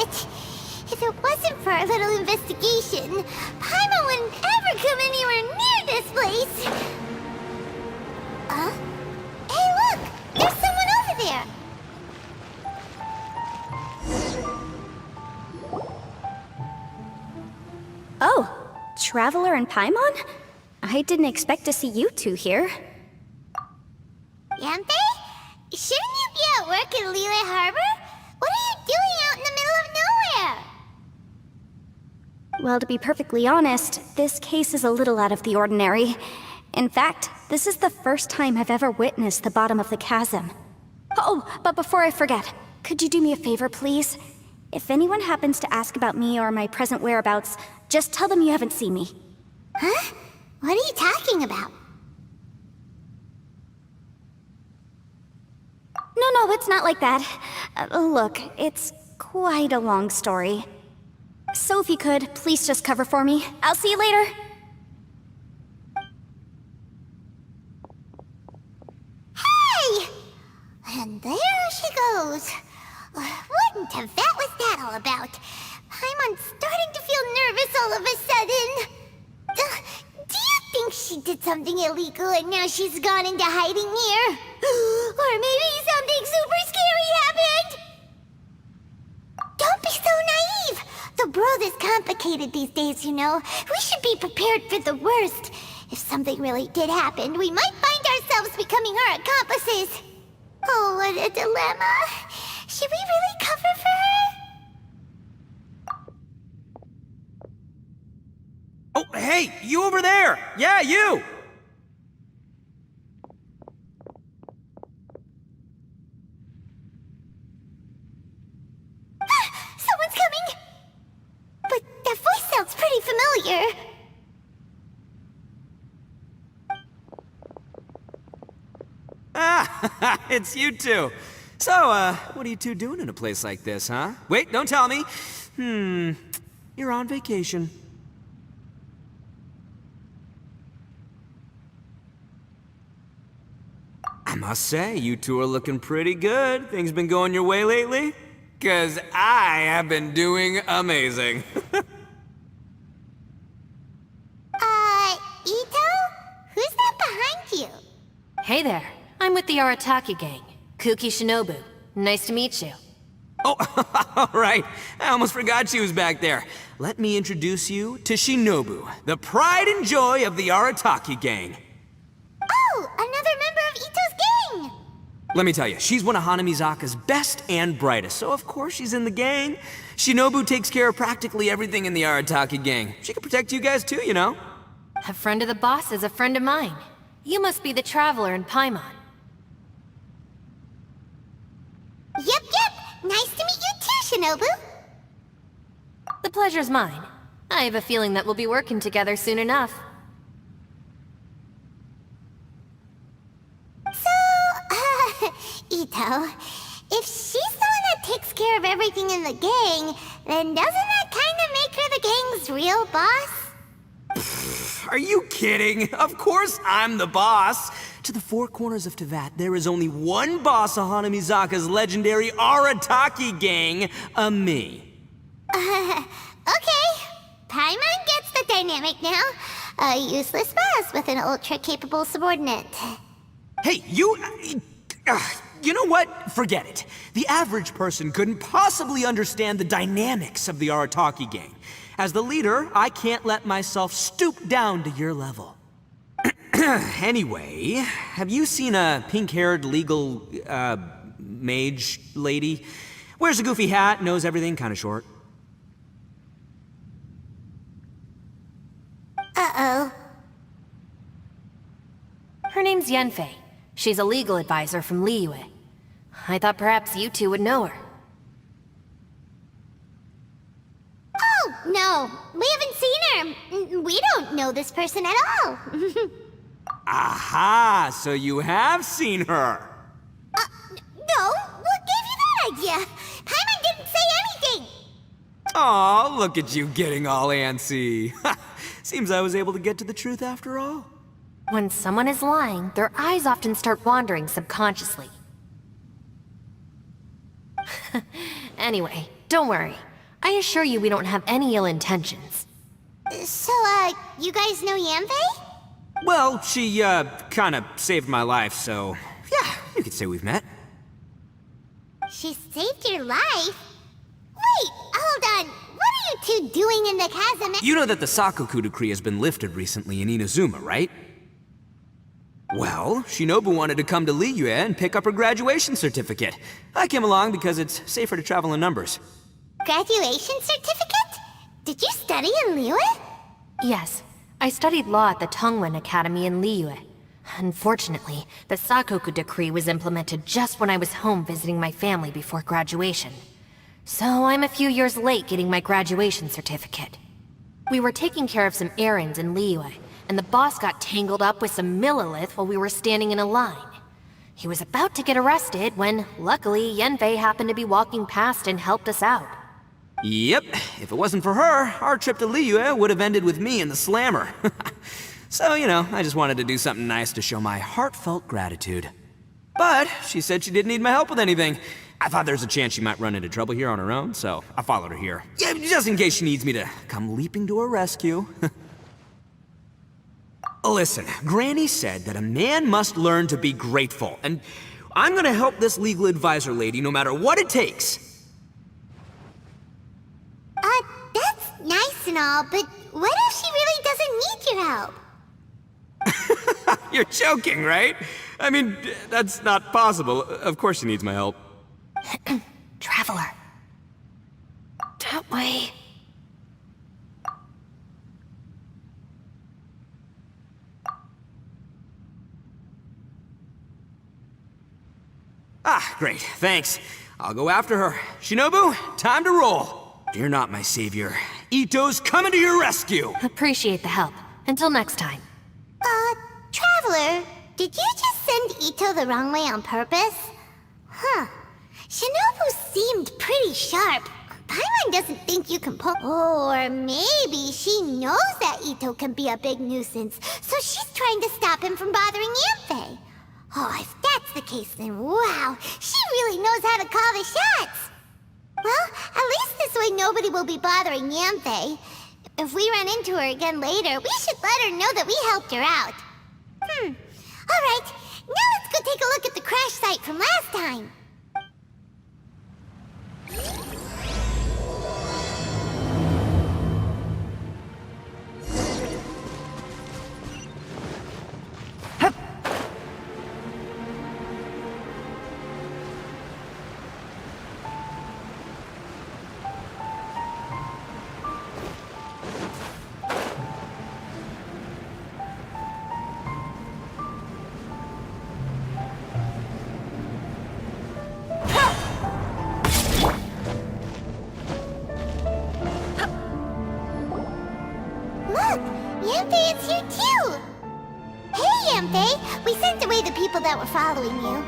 it. If it wasn't for our little investigation, Paimon wouldn't ever come anywhere near this place. Hey, look! There's someone over there! Oh, Traveler and Paimon? I didn't expect to see you two here. Yampe? Shouldn't you be at work in Liyue Harbor? What are you doing out in the middle of nowhere? Well, to be perfectly honest, this case is a little out of the ordinary. In fact, this is the first time I've ever witnessed the bottom of the chasm. Oh, but before I forget, could you do me a favor, please? If anyone happens to ask about me or my present whereabouts, just tell them you haven't seen me. Huh? What are you talking about? No, it's not like that. Look, it's quite a long story. So if you could, please just cover for me. I'll see you later. Hey! And there she goes. What in Tibet was that all about? I'm starting to feel nervous all of a sudden. Do you think she did something illegal and now she's gone into hiding here? Or maybe something super scary happened? Don't be so naive! The world is complicated these days, you know. We should be prepared for the worst. If something really did happen, we might find ourselves becoming her accomplices. Oh, what a dilemma. Should we really cover for her? Oh, hey, you over there! Yeah, you! Someone's coming! But that voice sounds pretty familiar. Ah, it's you two. So, what are you two doing in a place like this, huh? Wait, don't tell me. You're on vacation. I must say, you two are looking pretty good. Things been going your way lately? 'Cause I have been doing amazing. Ito? Who's that behind you? Hey there, I'm with the Arataki gang. Kuki Shinobu. Nice to meet you. Oh, all right. I almost forgot she was back there. Let me introduce you to Shinobu, the pride and joy of the Arataki gang. Oh, another member of Ito's gang! Let me tell you, she's one of Hanamizaka's best and brightest, so of course she's in the gang. Shinobu takes care of practically everything in the Arataki gang. She can protect you guys too, you know? A friend of the boss is a friend of mine. You must be the Traveler in Paimon. Yep. Nice to meet you too, Shinobu. The pleasure's mine. I have a feeling that we'll be working together soon enough. So, Ito, if she's the one that takes care of everything in the gang, then doesn't that kind of make her the gang's real boss? Are you kidding? Of course I'm the boss. To the four corners of Teyvat, there is only one boss of Hanamizaka's legendary Arataki gang, me. Okay. Paimon gets the dynamic now. A useless boss with an ultra-capable subordinate. Hey, you know what? Forget it. The average person couldn't possibly understand the dynamics of the Arataki gang. As the leader, I can't let myself stoop down to your level. Anyway, have you seen a pink-haired legal, mage lady? Wears a goofy hat, knows everything, kinda short. Uh-oh. Her name's Yanfei. She's a legal advisor from Liyue. I thought perhaps you two would know her. Oh, no. We haven't seen her. We don't know this person at all. Aha! So you have seen her! No. What gave you that idea? Paimon didn't say anything. Aw, look at you getting all antsy. Seems I was able to get to the truth after all. When someone is lying, their eyes often start wandering subconsciously. Anyway, don't worry. I assure you we don't have any ill intentions. So, you guys know Yanfei? Well, she, kinda saved my life, so... yeah, you could say we've met. She saved your life? Wait, hold on. What are you two doing in the chasm? You know that the Sakoku decree has been lifted recently in Inazuma, right? Well, Shinobu wanted to come to Liyue and pick up her graduation certificate. I came along because it's safer to travel in numbers. Graduation certificate? Did you study in Liyue? Yes, I studied law at the Tongwen Academy in Liyue. Unfortunately, the Sakoku decree was implemented just when I was home visiting my family before graduation. So I'm a few years late getting my graduation certificate. We were taking care of some errands in Liyue, and the boss got tangled up with some Millilith while we were standing in a line. He was about to get arrested when, luckily, Yanfei happened to be walking past and helped us out. Yep, if it wasn't for her, our trip to Liyue would have ended with me and the Slammer. So, you know, I just wanted to do something nice to show my heartfelt gratitude. But she said she didn't need my help with anything. I thought there's a chance she might run into trouble here on her own, so I followed her here. Yeah, just in case she needs me to come leaping to her rescue. Listen, Granny said that a man must learn to be grateful, and I'm gonna help this legal advisor lady no matter what it takes. That's nice and all, but what if she really doesn't need your help? You're joking, right? I mean, that's not possible. Of course she needs my help. Traveler. That way. Ah, great, thanks. I'll go after her. Shinobu, time to roll. Fear not, my savior. Ito's coming to your rescue! Appreciate the help. Until next time. Traveler, did you just send Ito the wrong way on purpose? Huh. Shinobu seemed pretty sharp. Paimon doesn't think you can pull... Or maybe she knows that Ito can be a big nuisance, so she's trying to stop him from bothering Yanfei. Oh, if that's the case, then wow, she really knows how to call the shots. Well, at least this way nobody will be bothering Yanfei. If we run into her again later, we should let her know that we helped her out. Alright, now let's go take a look at the crash site from last time. Look, Yanfei is here too! Hey, Yanfei! We sent away the people that were following you.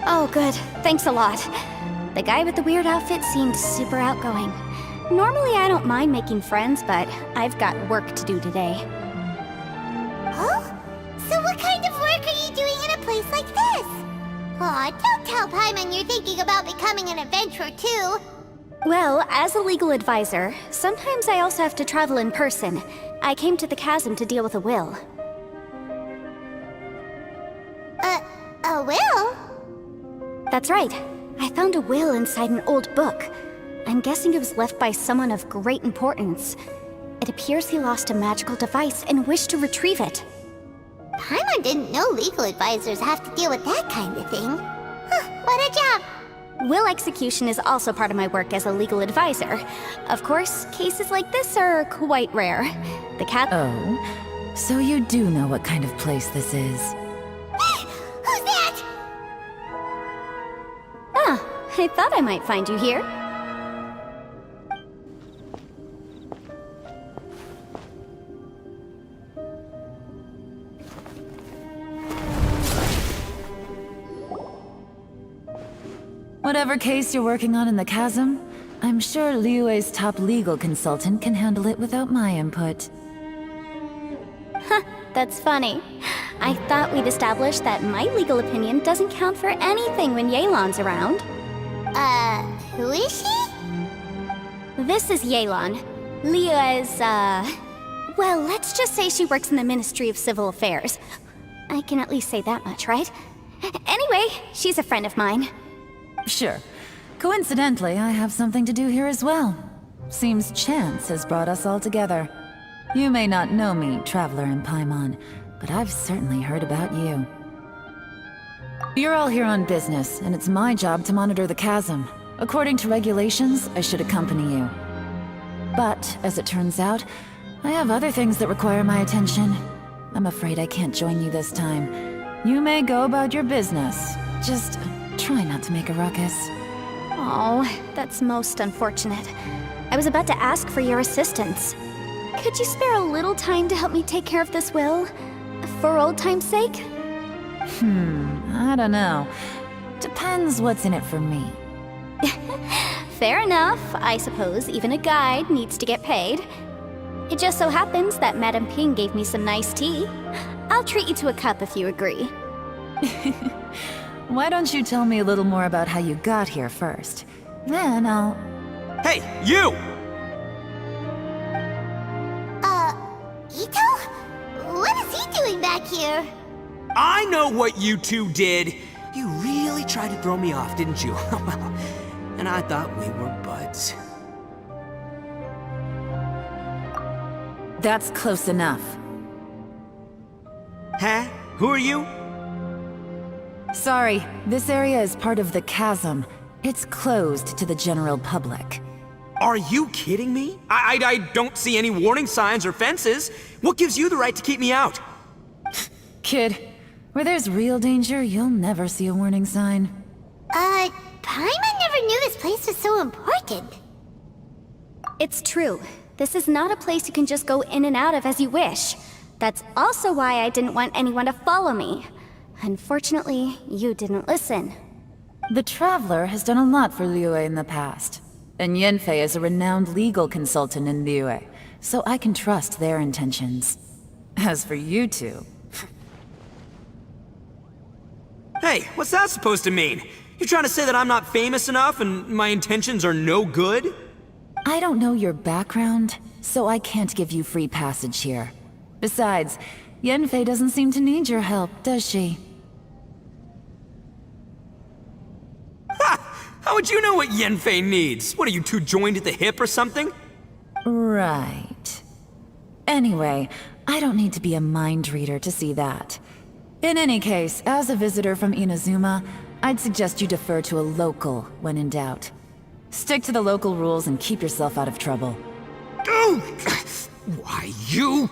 Oh, good. Thanks a lot. The guy with the weird outfit seemed super outgoing. Normally I don't mind making friends, but I've got work to do today. Oh? So what kind of work are you doing in a place like this? Aw, don't tell Paimon you're thinking about becoming an adventurer too. Well, as a legal advisor, sometimes I also have to travel in person. I came to the chasm to deal with a will. A will? That's right. I found a will inside an old book. I'm guessing it was left by someone of great importance. It appears he lost a magical device and wished to retrieve it. Paimon didn't know legal advisors have to deal with that kind of thing. Huh, what a job! Will execution is also part of my work as a legal advisor. Of course, cases like this are quite rare. The cat- Oh, so you do know what kind of place this is. Who's that? Ah, I thought I might find you here. Whatever case you're working on in the chasm, I'm sure Liyue's top legal consultant can handle it without my input. That's funny. I thought we'd established that my legal opinion doesn't count for anything when Yelan's around. Who is she? this is Yelan. Leah is, well, let's just say she works in the Ministry of Civil Affairs. I can at least say that much, right? Anyway, she's a friend of mine. Sure. Coincidentally, I have something to do here as well. Seems chance has brought us all together. You may not know me, Traveler in Paimon, but I've certainly heard about you. You're all here on business, and it's my job to monitor the chasm. According to regulations, I should accompany you. But, as it turns out, I have other things that require my attention. I'm afraid I can't join you this time. You may go about your business. Just try not to make a ruckus. Oh, that's most unfortunate. I was about to ask for your assistance. Could you spare a little time to help me take care of this will? For old time's sake? I don't know. Depends what's in it for me. Fair enough. I suppose even a guide needs to get paid. It just so happens that Madame Ping gave me some nice tea. I'll treat you to a cup if you agree. Why don't you tell me a little more about how you got here first? Then I'll... Hey, you! Ito? What is he doing back here? I know what you two did. You really tried to throw me off, didn't you? And I thought we were buds. That's close enough. Huh? Who are you? Sorry, this area is part of the chasm. It's closed to the general public. Are you kidding me? I don't see any warning signs or fences. What gives you the right to keep me out? Kid, where there's real danger, you'll never see a warning sign. Paimon never knew this place was so important. It's true. This is not a place you can just go in and out of as you wish. That's also why I didn't want anyone to follow me. Unfortunately, you didn't listen. The Traveler has done a lot for Liyue in the past. And Yanfei is a renowned legal consultant in Liyue, so I can trust their intentions. As for you two... Hey, what's that supposed to mean? You trying to say that I'm not famous enough and my intentions are no good? I don't know your background, so I can't give you free passage here. Besides, Yanfei doesn't seem to need your help, does she? How would you know what Yanfei needs? What, are you two joined at the hip or something? Right. Anyway, I don't need to be a mind reader to see that. In any case, as a visitor from Inazuma, I'd suggest you defer to a local when in doubt. Stick to the local rules and keep yourself out of trouble. Oh, why, you?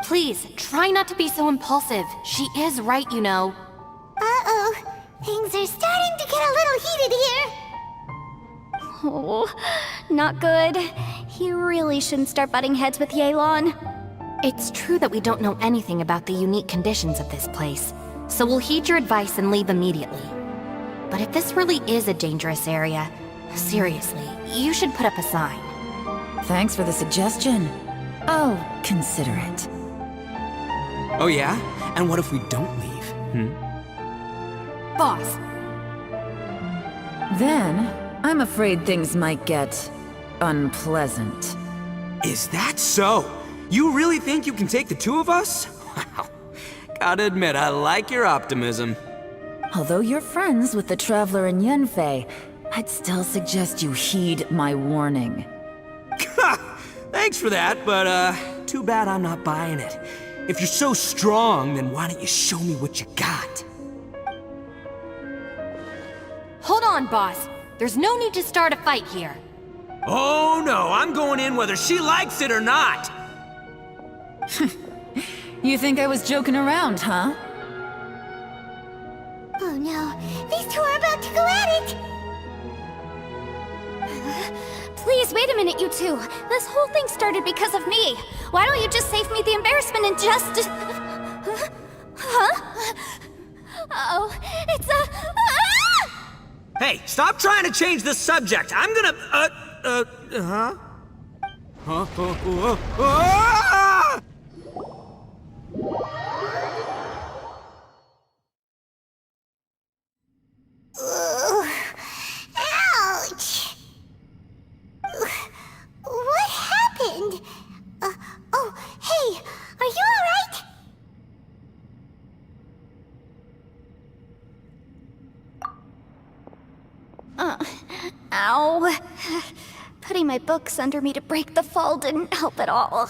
Please, try not to be so impulsive. She is right, you know. Uh-oh. Things are starting to get a little heated here. Oh, not good. He really shouldn't start butting heads with Yelan. It's true that we don't know anything about the unique conditions of this place, so we'll heed your advice and leave immediately. But if this really is a dangerous area, seriously, you should put up a sign. Thanks for the suggestion. I'll consider it. Oh yeah? And what if we don't leave? Boss, Then, I'm afraid things might get... unpleasant. Is that so? You really think you can take the two of us? Wow. Gotta admit, I like your optimism. Although you're friends with the Traveler and Yanfei, I'd still suggest you heed my warning. Thanks for that, but too bad I'm not buying it. If you're so strong, then why don't you show me what you got? hold on, boss. There's no need to start a fight here. Oh no, I'm going in whether she likes it or not! You think I was joking around, huh? Oh no, these two are about to go at it! Please, wait a minute, you two. This whole thing started because of me. Why don't you just save me the embarrassment and just... Huh? Uh-oh, it's a... Ah! Hey, stop trying to change the subject! I'm gonna... Huh? Ah! Ouch! Ow. Putting my books under me to break the fall didn't help at all.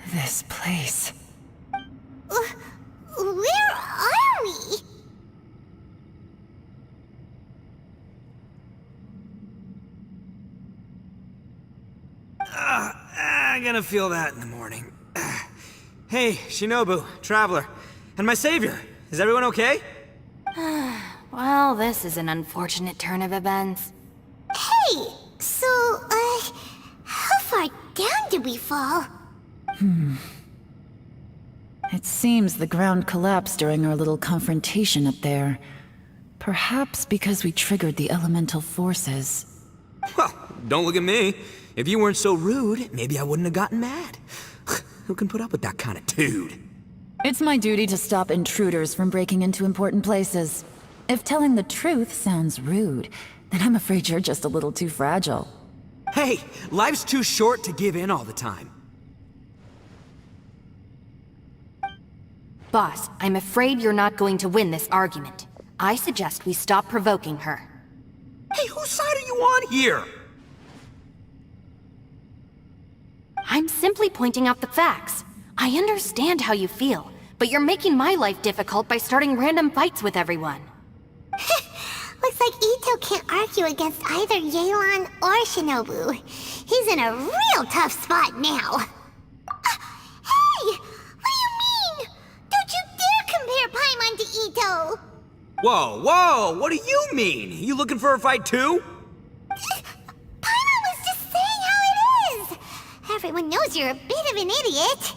This place. Where are we? I'm gonna feel that in the morning. Hey, Shinobu, Traveler, and my savior. Is everyone okay? Well, this is an unfortunate turn of events. Hey, so, how far down did we fall? It seems the ground collapsed during our little confrontation up there. Perhaps because we triggered the elemental forces. Well, don't look at me. If you weren't so rude, maybe I wouldn't have gotten mad. Who can put up with that kind of dude? It's my duty to stop intruders from breaking into important places. If telling the truth sounds rude, then I'm afraid you're just a little too fragile. Hey, life's too short to give in all the time. Boss, I'm afraid you're not going to win this argument. I suggest we stop provoking her. Hey, whose side are you on here? I'm simply pointing out the facts. I understand how you feel, but you're making my life difficult by starting random fights with everyone. Looks like Ito can't argue against either Yelan or Shinobu. He's in a real tough spot now. Hey! What do you mean? Don't you dare compare Paimon to Ito! Whoa, whoa, what do you mean? You looking for a fight too? Paimon was just saying how it is! Everyone knows you're a bit of an idiot.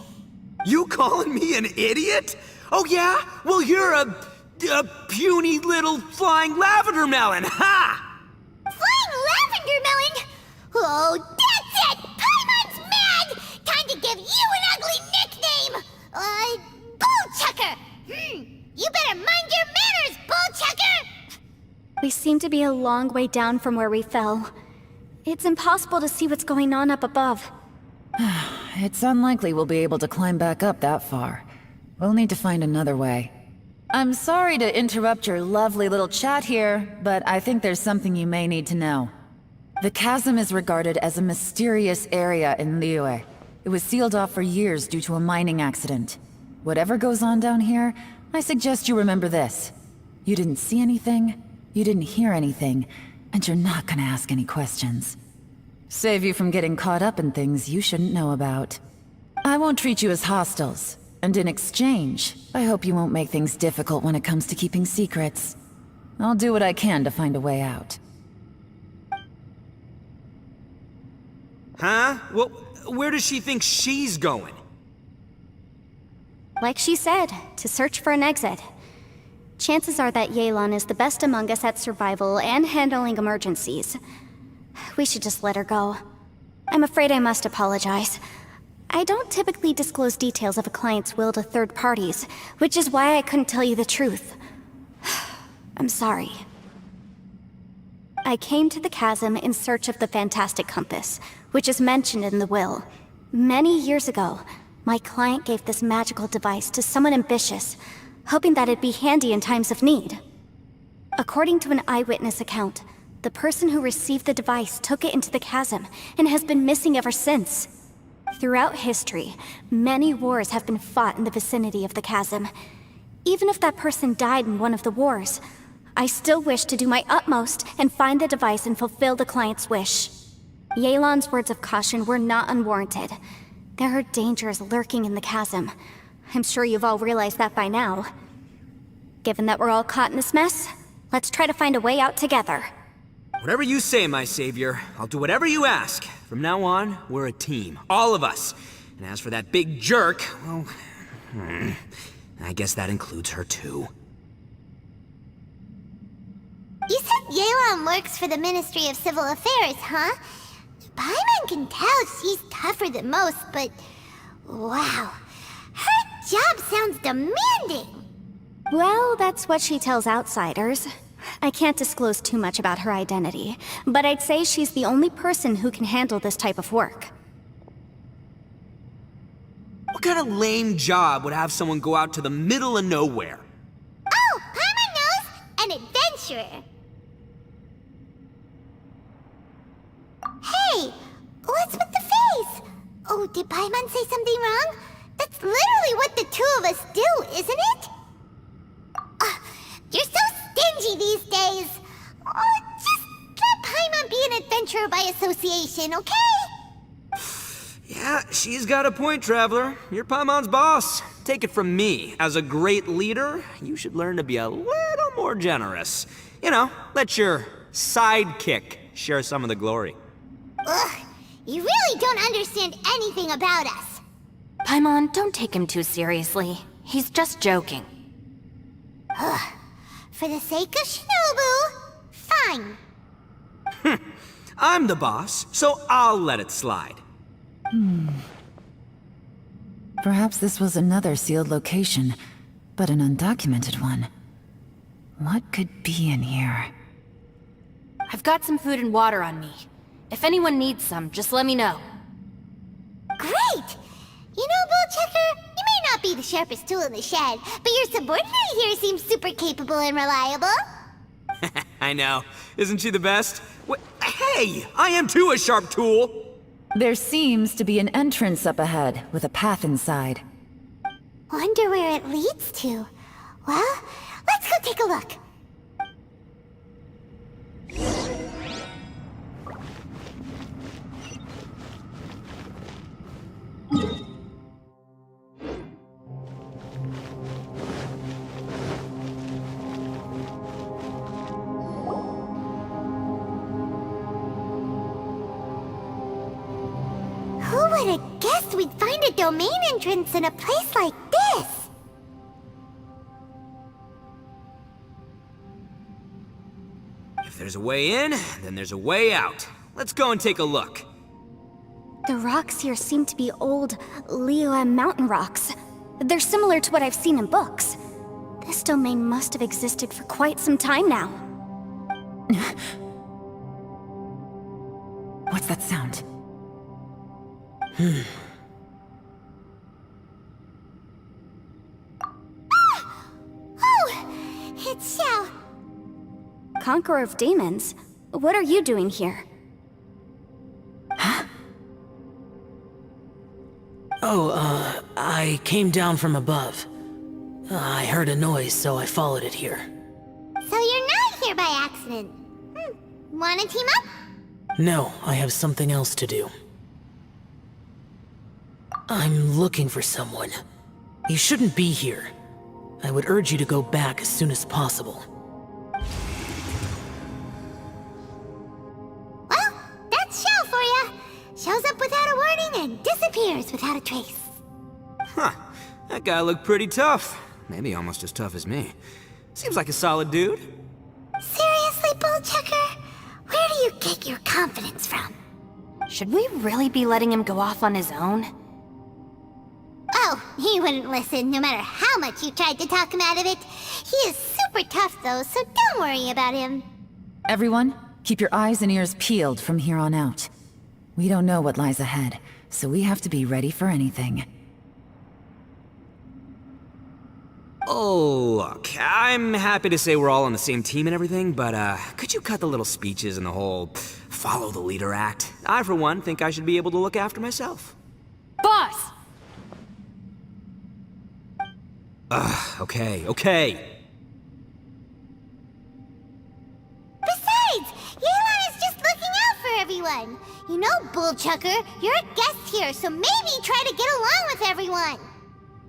You calling me an idiot? Oh yeah? Well, you're a puny little flying lavender melon, ha! Flying lavender melon? Oh, that's it! Paimon's mad! Time to give you an ugly nickname! Bullchucker! You better mind your manners, Bullchucker! We seem to be a long way down from where we fell. It's impossible to see what's going on up above. It's unlikely we'll be able to climb back up that far. We'll need to find another way. I'm sorry to interrupt your lovely little chat here, but I think there's something you may need to know. The chasm is regarded as a mysterious area in Liyue. It was sealed off for years due to a mining accident. Whatever goes on down here, I suggest you remember this. You didn't see anything, you didn't hear anything, and you're not gonna ask any questions. Save you from getting caught up in things you shouldn't know about. I won't treat you as hostiles, and in exchange, I hope you won't make things difficult when it comes to keeping secrets. I'll do what I can to find a way out. Huh? Well, where does she think she's going? Like she said, to search for an exit. Chances are that Yelan is the best among us at survival and handling emergencies. We should just let her go. I'm afraid I must apologize. I don't typically disclose details of a client's will to third parties, which is why I couldn't tell you the truth. I'm sorry. I came to the chasm in search of the Fantastic Compass, which is mentioned in the will. Many years ago, my client gave this magical device to someone ambitious, hoping that it'd be handy in times of need. According to an eyewitness account, the person who received the device took it into the chasm and has been missing ever since. Throughout history, many wars have been fought in the vicinity of the chasm. Even if that person died in one of the wars, I still wish to do my utmost and find the device and fulfill the client's wish. Yelan's words of caution were not unwarranted. There are dangers lurking in the chasm. I'm sure you've all realized that by now. Given that we're all caught in this mess, let's try to find a way out together. Whatever you say, my savior. I'll do whatever you ask. From now on, we're a team. All of us. And as for that big jerk, well... I guess that includes her too. You said Yelan works for the Ministry of Civil Affairs, huh? Paimon can tell she's tougher than most, but... wow. Her job sounds demanding! Well, that's what she tells outsiders. I can't disclose too much about her identity, but I'd say she's the only person who can handle this type of work. What kind of lame job would have someone go out to the middle of nowhere? Oh, Paimon knows! an adventurer. Hey, what's with the face? Oh, did Paimon say something wrong? That's literally what the two of us do, isn't it? You're so stingy these days. Oh, just let Paimon be an adventurer by association, okay? Yeah, she's got a point, Traveler. You're Paimon's boss. Take it from me. As a great leader, you should learn to be a little more generous. You know, let your sidekick share some of the glory. Ugh, you really don't understand anything about us. Paimon, don't take him too seriously. He's just joking. For the sake of Shinobu, fine. I'm the boss, so I'll let it slide. Perhaps this was another sealed location, but an undocumented one. What could be in here? I've got some food and water on me. If anyone needs some, just let me know. Great! You know, Bullchecker, you may not be the sharpest tool in the shed, but your subordinate here seems super capable and reliable. I know. Isn't she the best? Hey, I am too a sharp tool. There seems to be an entrance up ahead, with a path inside. Wonder where it leads to. Well, let's go take a look. Who would have guessed we'd find a domain entrance in a place like this? If there's a way in, then there's a way out. Let's go and take a look. The rocks here seem to be old Liyue mountain rocks. They're similar to what I've seen in books. This domain must have existed for quite some time now. What's that sound? Oh, it's Xiao. Conqueror of Demons? What are you doing here? I came down from above. I heard a noise, so I followed it here. So you're not here by accident. Wanna team up? No, I have something else to do. I'm looking for someone. You shouldn't be here. I would urge you to go back as soon as possible. Well, that's Xiao for ya. Shows up without a warning and disappears without a trace. Huh. That guy looked pretty tough. Maybe almost as tough as me. Seems like a solid dude. Seriously, Bullchecker? Where do you get your confidence from? Should we really be letting him go off on his own? Oh, he wouldn't listen no matter how much you tried to talk him out of it. He is super tough though, so don't worry about him. Everyone, keep your eyes and ears peeled from here on out. We don't know what lies ahead, so we have to be ready for anything. Oh, look, I'm happy to say we're all on the same team and everything, but could you cut the little speeches and the whole follow the leader act? I, for one, think I should be able to look after myself. Boss! Okay. Besides, Yelan is just looking out for everyone. You know, Bullchucker, you're a guest here, so maybe try to get along with everyone.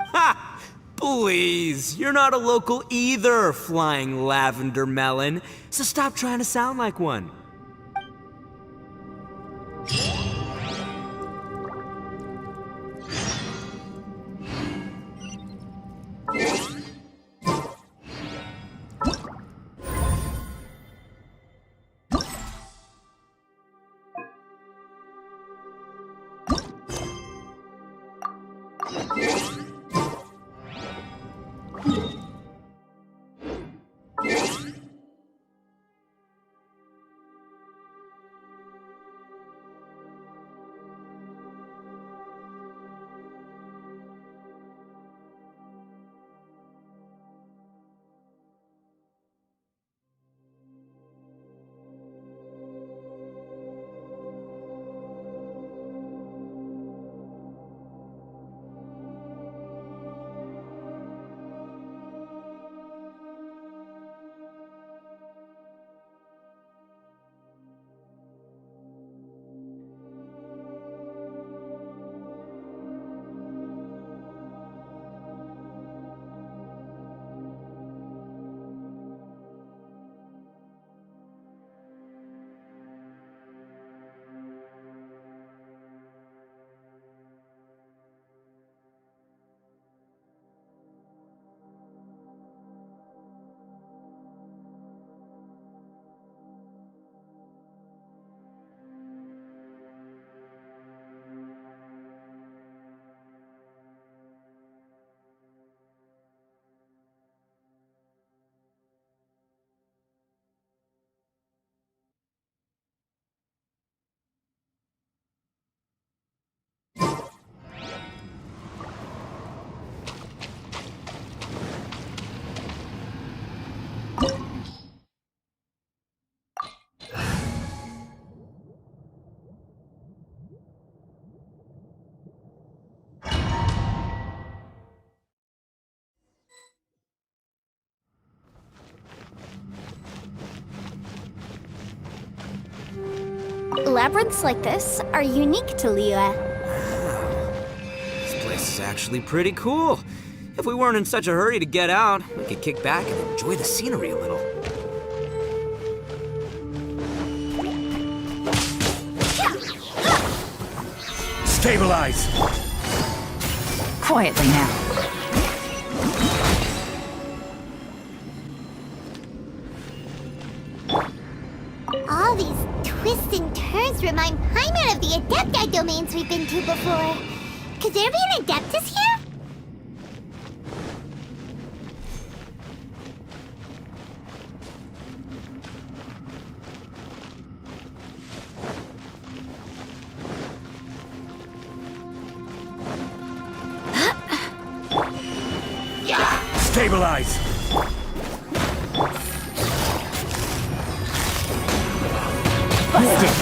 Ha! Please, you're not a local either, flying lavender melon, so stop trying to sound like one. Labyrinths like this are unique to Liyue. This place is actually pretty cool. If we weren't in such a hurry to get out, we could kick back and enjoy the scenery a little. Stabilize! Quietly now. All these twists and turns remind Paimon of the Adepti domains we've been to before. Could there be an Adeptus here? Stabilize! Busted!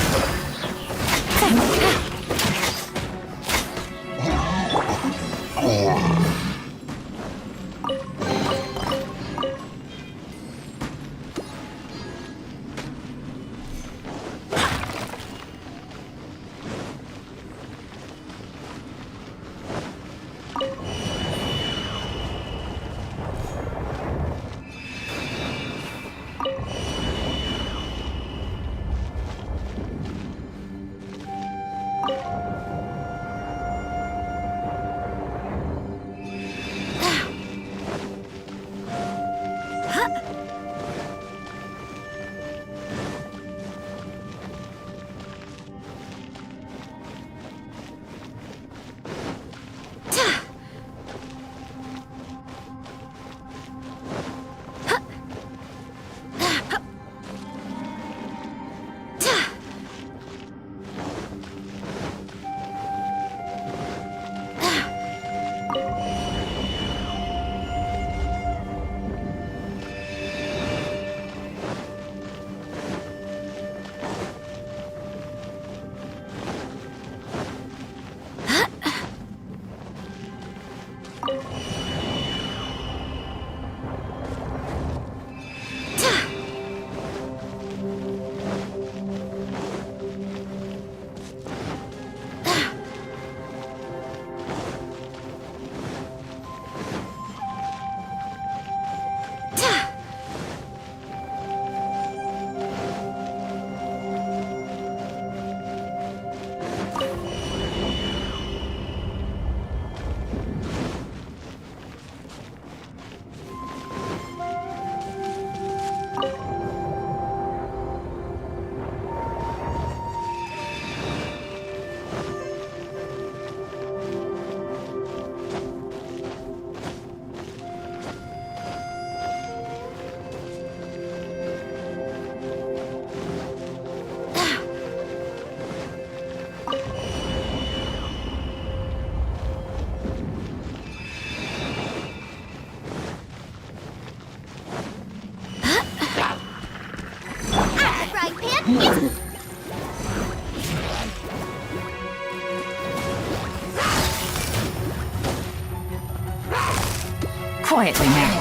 Quietly now.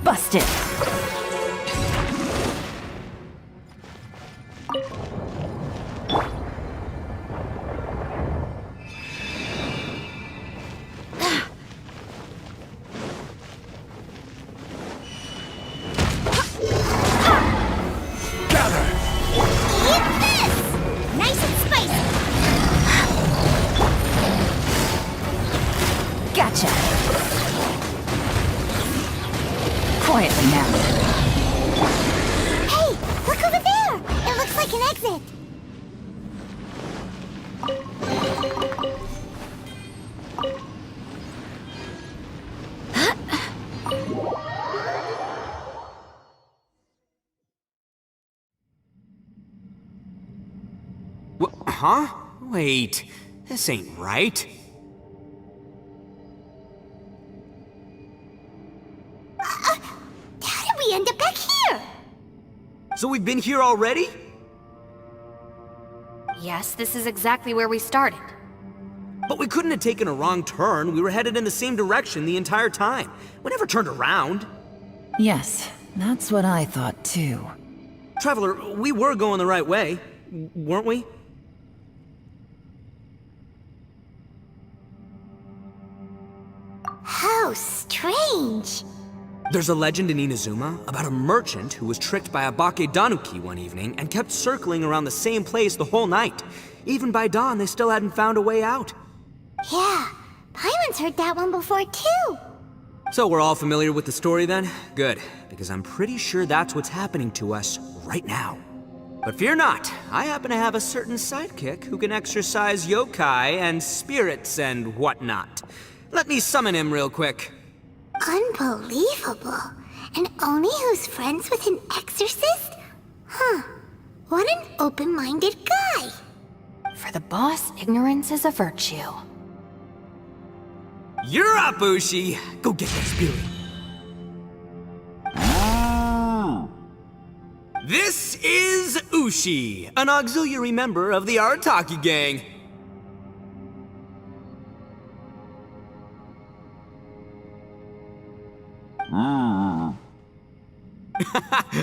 Busted. Nice and spicy! Gotcha. Quietly now. Hey, look over there! It looks like an exit. Huh? Wait, this ain't right. How did we end up back here? So we've been here already? Yes, this is exactly where we started. But we couldn't have taken a wrong turn. We were headed in the same direction the entire time. We never turned around. Yes, That's what I thought too. Traveler, we were going the right way, weren't we? How strange. There's a legend in Inazuma about a merchant who was tricked by a Bakedanuki one evening and kept circling around the same place the whole night. Even by dawn, they still hadn't found a way out. Yeah, Paimon's heard that one before too. So we're all familiar with the story then? Good, because I'm pretty sure that's what's happening to us right now. But fear not, I happen to have a certain sidekick who can exercise yokai and spirits and whatnot. Let me summon him real quick. Unbelievable. And Oni who's friends with an exorcist? Huh. What an open-minded guy. For the boss, ignorance is a virtue. You're up, Ushi! Go get that spirit. This is Ushi, an auxiliary member of the Arataki gang.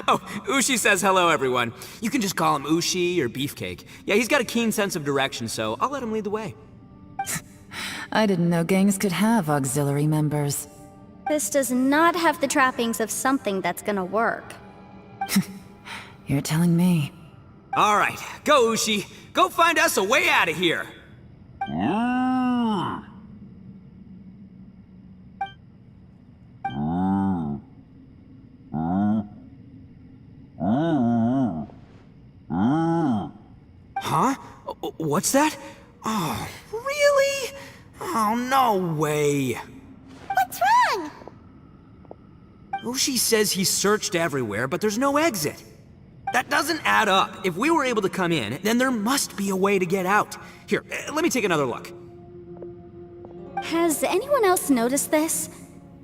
Oh, Ushi says hello, everyone. You can just call him Ushi or Beefcake. Yeah, he's got a keen sense of direction, so I'll let him lead the way. I didn't know gangs could have auxiliary members. This does not have the trappings of something that's gonna work. You're telling me. All right, go, Ushi. Go find us a way out of here. Huh? What's that? Oh, really? Oh, no way. What's wrong? Ushi says he searched everywhere, but there's no exit. That doesn't add up. If we were able to come in, then there must be a way to get out. Here, let me take another look. Has anyone else noticed this?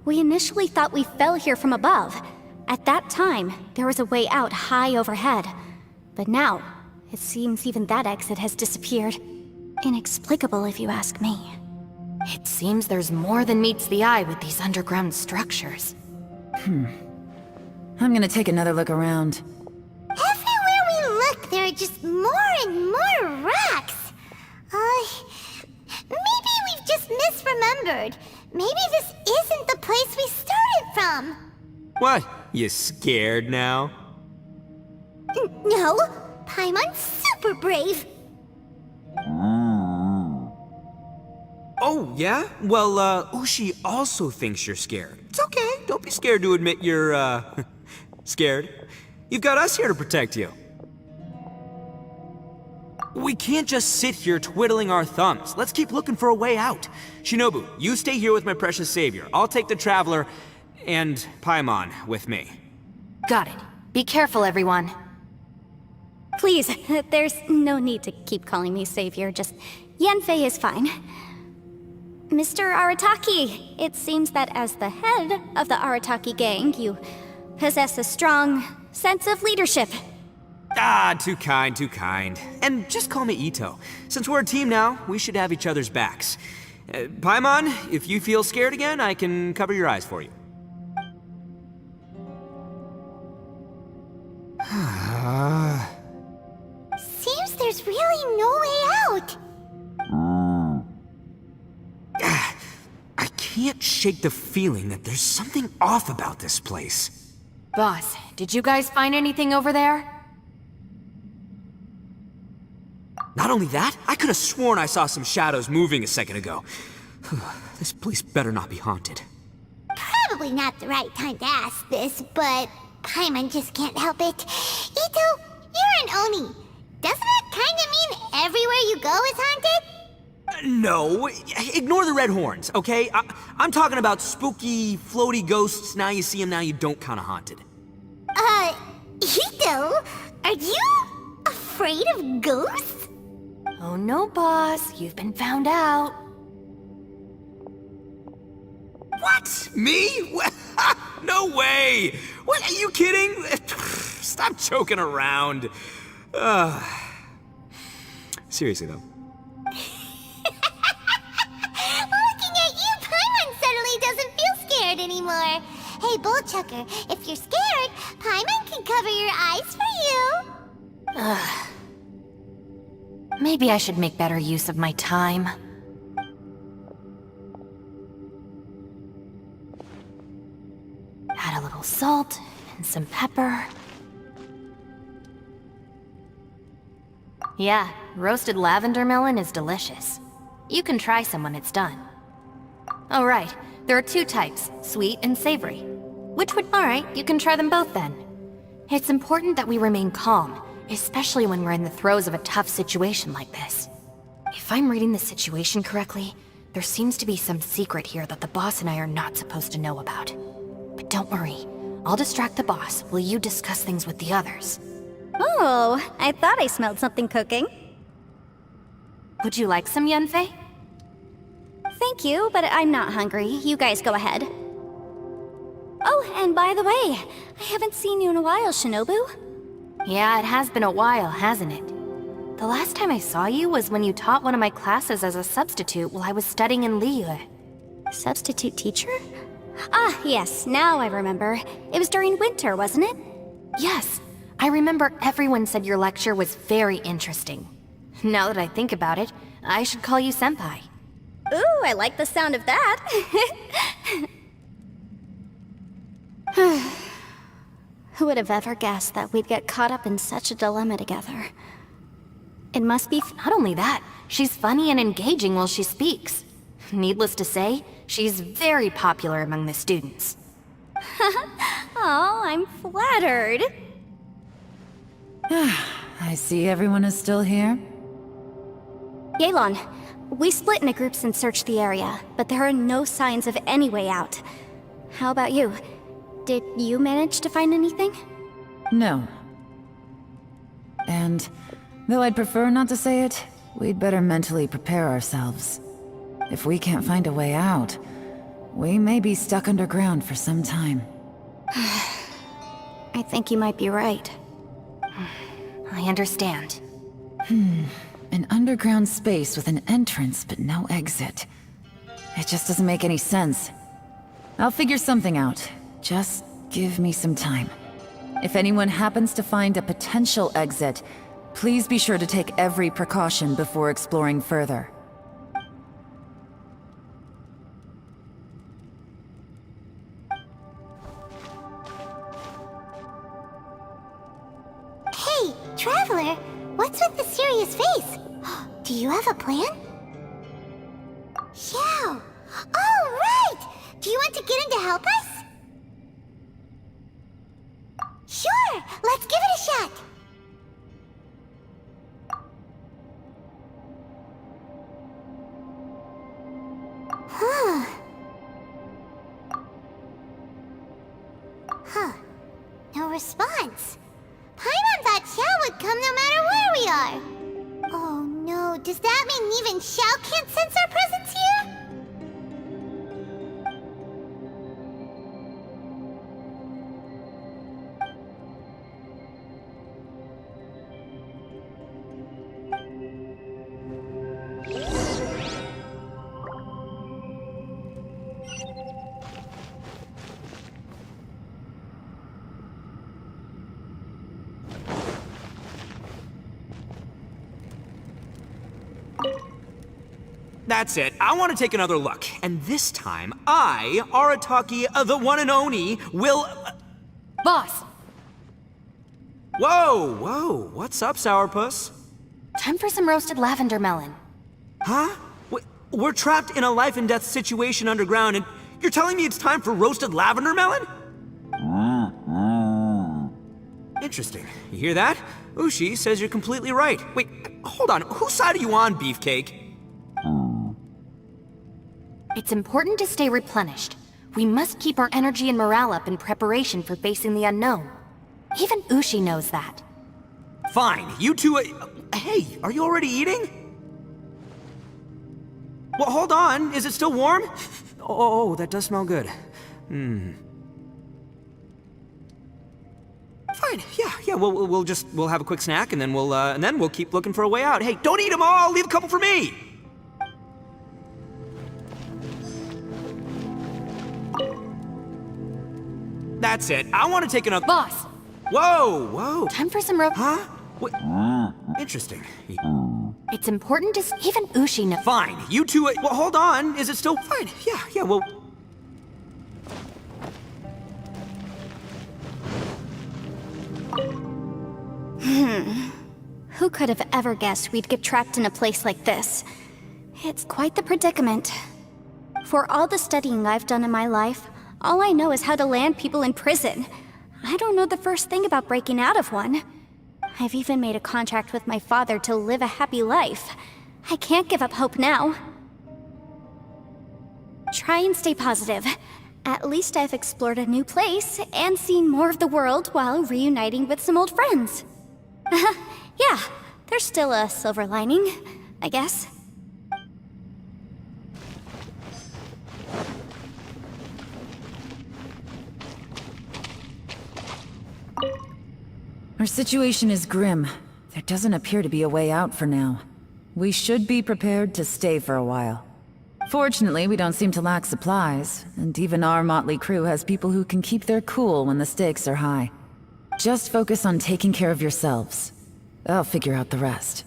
We initially thought we fell here from above. At that time, there was a way out high overhead. But now, it seems even that exit has disappeared. Inexplicable, if you ask me. It seems there's more than meets the eye with these underground structures. I'm gonna take another look around. Everywhere we look, there are just more and more rocks. Maybe we've just misremembered. Maybe this isn't the place we started from. What? You scared now? No, Paimon's super brave. Oh, yeah? Well, Ushi also thinks you're scared. It's okay. Don't be scared to admit you're, scared. You've got us here to protect you. We can't just sit here twiddling our thumbs. Let's keep looking for a way out. Shinobu, you stay here with my precious savior. I'll take the Traveler and Paimon with me. Got it. Be careful, everyone. Please, there's no need to keep calling me savior, just Yanfei is fine. Mr. Arataki, it seems that as the head of the Arataki gang, you possess a strong sense of leadership. Ah, too kind, too kind. And just call me Ito. Since we're a team now, we should have each other's backs. Paimon, if you feel scared again, I can cover your eyes for you. Seems there's really no way out. I can't shake the feeling that there's something off about this place. Boss, did you guys find anything over there? Not only that, I could have sworn I saw some shadows moving a second ago. This place better not be haunted. Probably not the right time to ask this, but Paimon just can't help it. Ito, you're an Oni. Doesn't that kinda mean everywhere you go is haunted? No, ignore the red horns, okay? I'm talking about spooky, floaty ghosts. Now you see them, now you don't kinda haunted. Ito, are you afraid of ghosts? Oh no, boss. You've been found out. What? Me? No way! What, are you kidding? Stop joking around. Seriously, though. Looking at you, Paimon suddenly doesn't feel scared anymore. Hey, Bullchucker, if you're scared, Paimon can cover your eyes for you. Maybe I should make better use of my time. Add a little salt and some pepper. Yeah, roasted lavender melon is delicious. You can try some when it's done. Oh right, there are 2 types, sweet and savory. Which would... Alright, you can try them both then. It's important that we remain calm, especially when we're in the throes of a tough situation like this. If I'm reading the situation correctly, there seems to be some secret here that the boss and I are not supposed to know about. But don't worry, I'll distract the boss while you discuss things with the others. Oh, I thought I smelled something cooking. Would you like some, Yunfei? Thank you, but I'm not hungry. You guys go ahead. Oh, and by the way, I haven't seen you in a while, Shinobu. Yeah, it has been a while, hasn't it? The last time I saw you was when you taught one of my classes as a substitute while I was studying in Liyue. Substitute teacher? Ah, yes, now I remember. It was during winter, wasn't it? Yes, I remember everyone said your lecture was very interesting. Now that I think about it, I should call you Senpai. Ooh, I like the sound of that. Who would have ever guessed that we'd get caught up in such a dilemma together? It must be... Not only that, she's funny and engaging while she speaks. Needless to say, she's very popular among the students. Oh, I'm flattered. I see everyone is still here. Yelan, we split into groups and searched the area, but there are no signs of any way out. How about you? Did you manage to find anything? No. And, though I'd prefer not to say it, we'd better mentally prepare ourselves. If we can't find a way out, we may be stuck underground for some time. I think you might be right. I understand. An underground space with an entrance but no exit. It just doesn't make any sense. I'll figure something out. Just give me some time. If anyone happens to find a potential exit, please be sure to take every precaution before exploring further. Hey, Traveler, what's with the serious face? Do you have a plan? Yeah. Oh, right! Do you want to get in to help us? Sure! Let's give it a shot! Huh. No response. Paimon thought Xiao would come no matter where we are. Oh no, does that mean even Xiao can't sense our presence here? That's it. I want to take another look. And this time, I, Arataki, the one and only, will... Boss! Whoa, whoa. What's up, Sourpuss? Time for some roasted lavender melon. Huh? We're trapped in a life and death situation underground, and you're telling me it's time for roasted lavender melon? Interesting. You hear that? Ushi says you're completely right. Wait, hold on. Whose side are you on, Beefcake? It's important to stay replenished. We must keep our energy and morale up in preparation for facing the unknown. Even Ushi knows that. Fine, you two... hey, are you already eating? Well, hold on. Is it still warm? Oh, that does smell good. Fine. Yeah. We'll have a quick snack, and then we'll keep looking for a way out. Hey, don't eat them all. Leave a couple for me. That's it. I want to take another... Boss, Whoa, whoa. time for some rope. Huh? What? Interesting. It's important to even Ushi knows. Fine. You two... Well, hold on. Is it still... Fine. Yeah, well... Who could have ever guessed we'd get trapped in a place like this? It's quite the predicament. For all the studying I've done in my life, all I know is how to land people in prison. I don't know the first thing about breaking out of one. I've even made a contract with my father to live a happy life. I can't give up hope now. Try and stay positive. At least I've explored a new place and seen more of the world while reuniting with some old friends. Yeah, there's still a silver lining, I guess. Our situation is grim. There doesn't appear to be a way out for now. We should be prepared to stay for a while. Fortunately, we don't seem to lack supplies, and even our motley crew has people who can keep their cool when the stakes are high. Just focus on taking care of yourselves. I'll figure out the rest.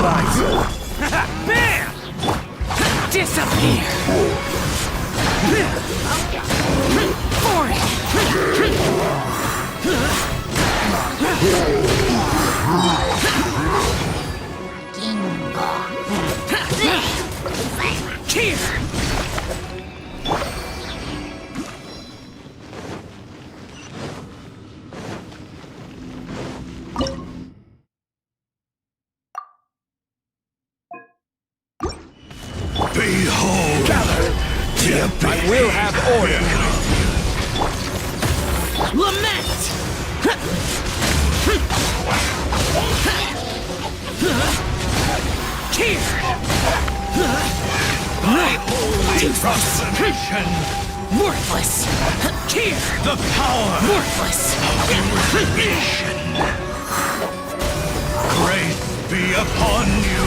Stabilize! Bam! Disappear! Here! Behold! Gather! I will have order! Lament! Here! My holy proclamation! Worthless! Here! The power Worthless! of creation! Grace be upon you!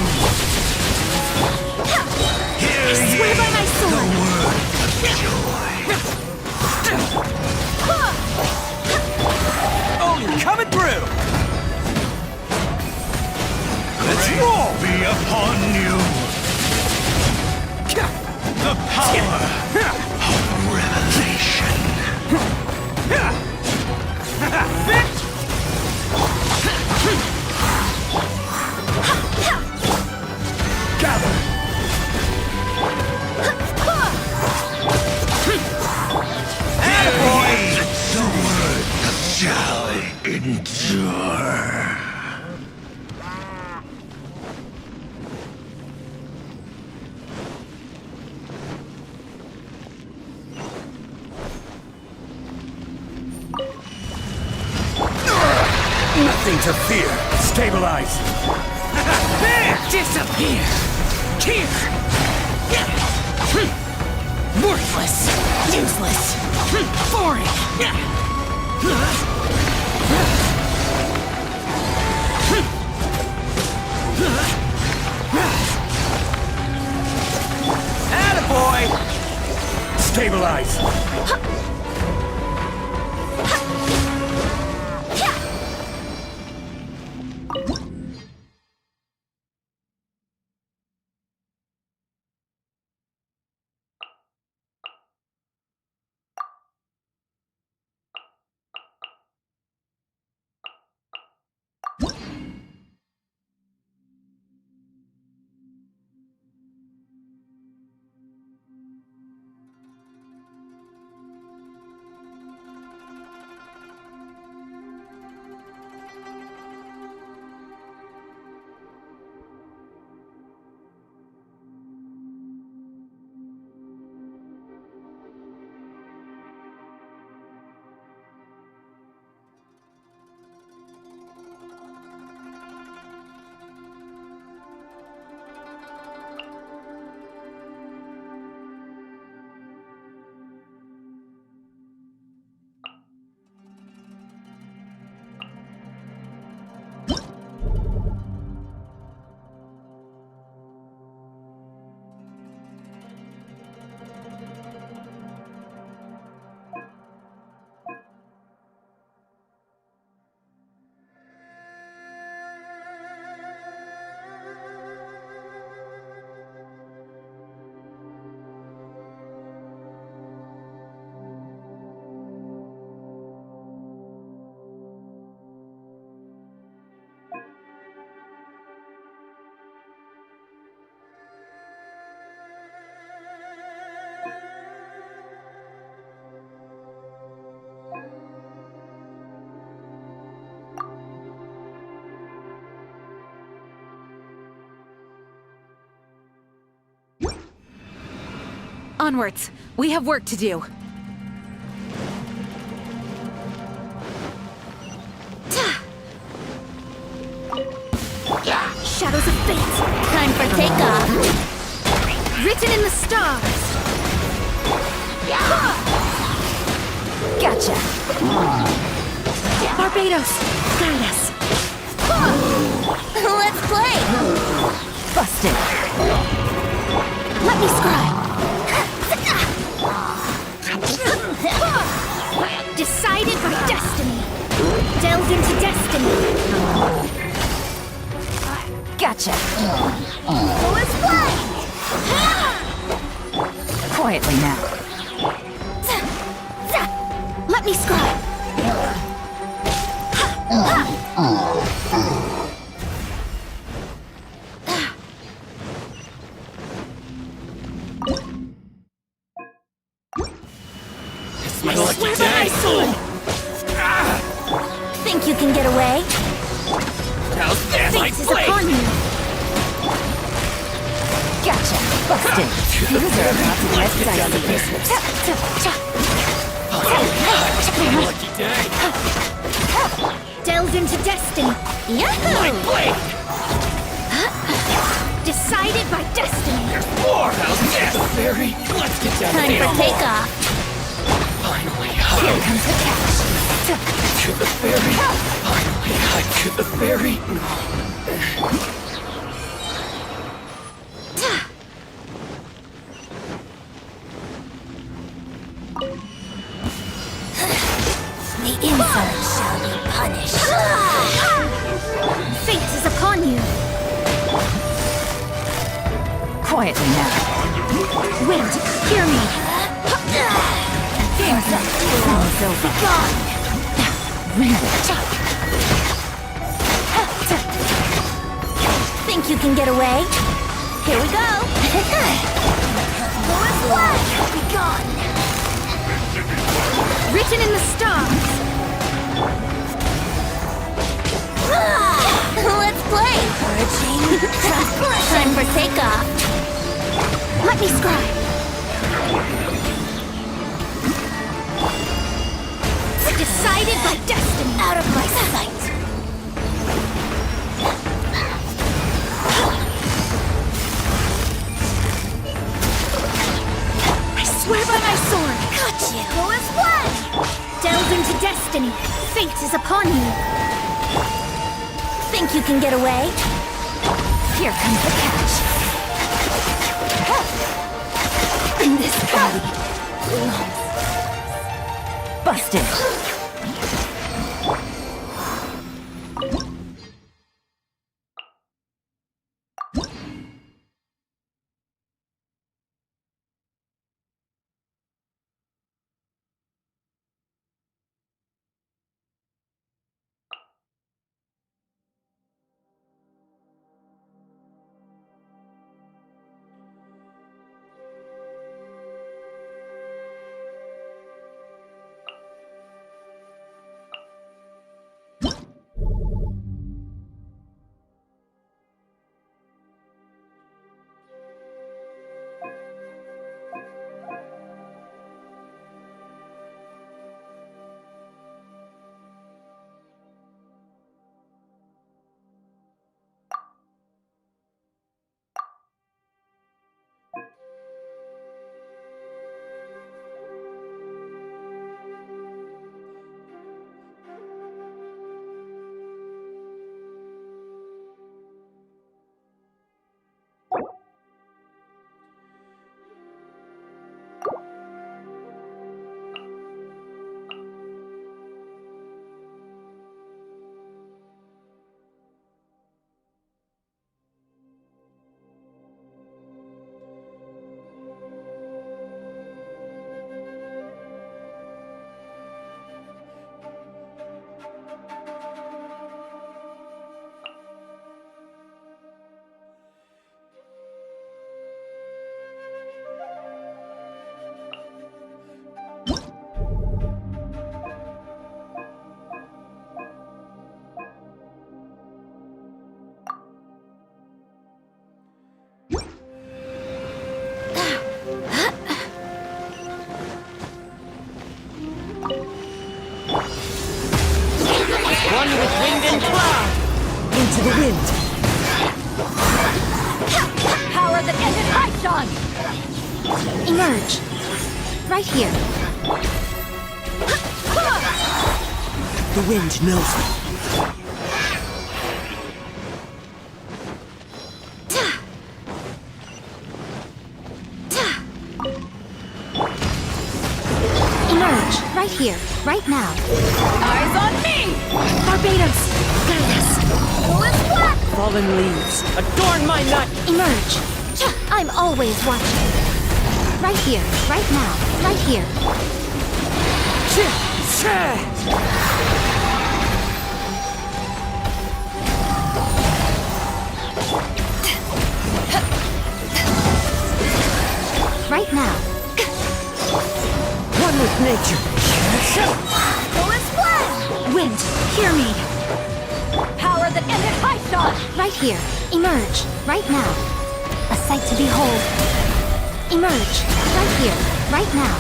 Hear Swear ye by my sword! the word of joy! Oh, you're coming through! Let's Grace roll! be upon you! The power of revelation! Gather! Attaboy! The word shall endure! Nothing to fear! Stabilize! Disappear! Here! Worthless! Useless! Foreign! Attaboy! Stabilize! Onwards! We have work to do. Shadows of fate! Time for takeoff! Written in the stars! Gotcha! Barbados! Guide us! Let's play! Busted! Let me scry! Decided by destiny! Delve into destiny! Gotcha. Let's play! Quietly now. Let me scribe. It's my lucky day! Think you can get away? How's that? Fate is upon you. Gotcha. Busted. You deserve not to get Lucky day! Delve into destiny. My Yahoo! blade! Decided by destiny. More! How's that? Fairy, let's get down Time to for takeoff. Finally, Here comes the catch. to the fairy! Finally, hike to the fairy! The insult shall be punished. Fate is upon you. Quietly now. Wind, hear me. Game's up. All's over. Really? Think you can get away? Here we go. Let's play! Be gone! Written in the stars. Let's play! Time for takeoff. Let me scribe. Decided by destiny. Out of my sight! I swear by my sword. Got you! Let's play! Delve into destiny. Fate is upon you. Think you can get away? Here comes the catch. In this body. Busted. One with wind and cloud! Into the wind! Power that ended high shine. Emerge. Right here. The wind knows me. Emerge. Right here. right now. Eyes on me! Barbados, guide us. Fallen leaves, adorn my night! Emerge. I'm always watching. Right here, right now, right here. Right now. One with nature. Wind, hear me. Power that ended high shot. Right here. Emerge. Right now. A sight to behold. Emerge. Right here. Right now.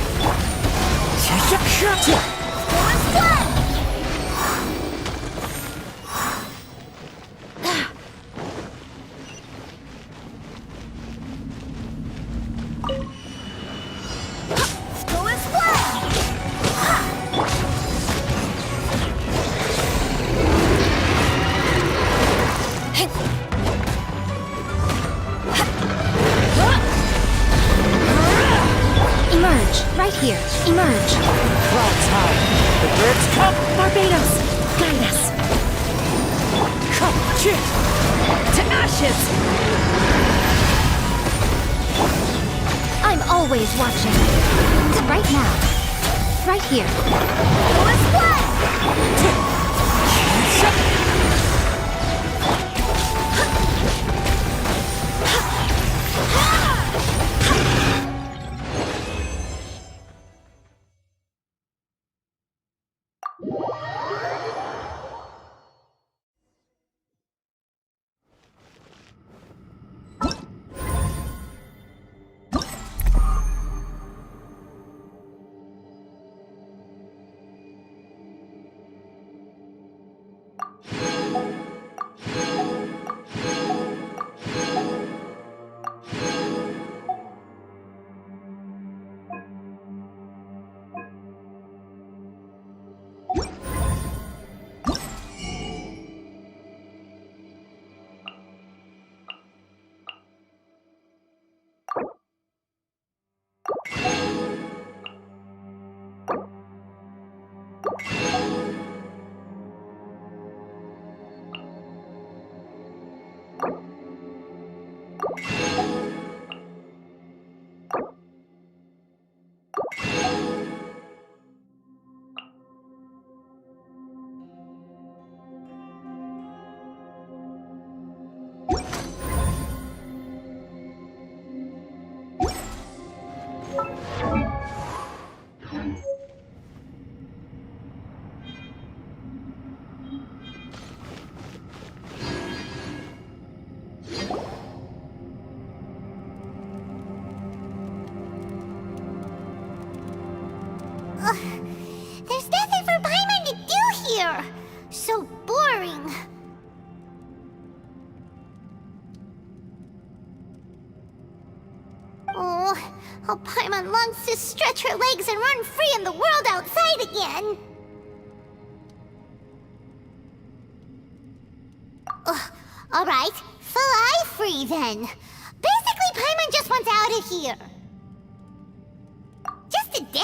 Emerge. Right here. Emerge. Clouds high. The birds come. Barbados, guide us. Come, chit. To ashes! I'm always watching. Right now. Right here. There's nothing for Paimon to do here. So boring. Oh, how Paimon longs to stretch her legs and run free in the world outside again. Alright, fly free then. Basically, Paimon just wants out of here. Just a day?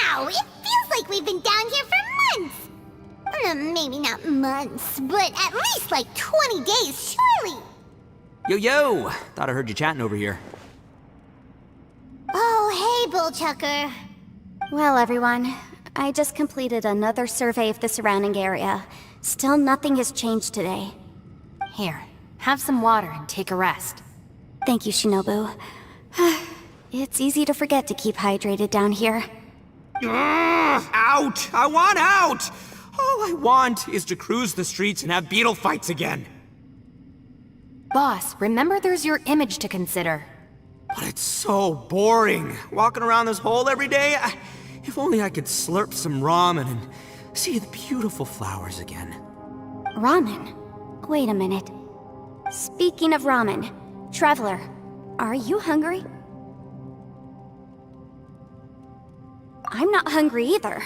No, it feels like we've been down here for months. Maybe not months, but at least like 20 days, surely. Yo! Thought I heard you chatting over here. Oh, hey, Bullchucker. Well, everyone, I just completed another survey of the surrounding area. Still nothing has changed today. Here, have some water and take a rest. Thank you, Shinobu. It's easy to forget to keep hydrated down here. Out! I want out! All I want is to cruise the streets and have beetle fights again. Boss, remember there's your image to consider. But it's so boring, walking around this hole every day. If only I could slurp some ramen and see the beautiful flowers again. Ramen? Wait a minute. Speaking of ramen, Traveler, are you hungry? I'm not hungry either.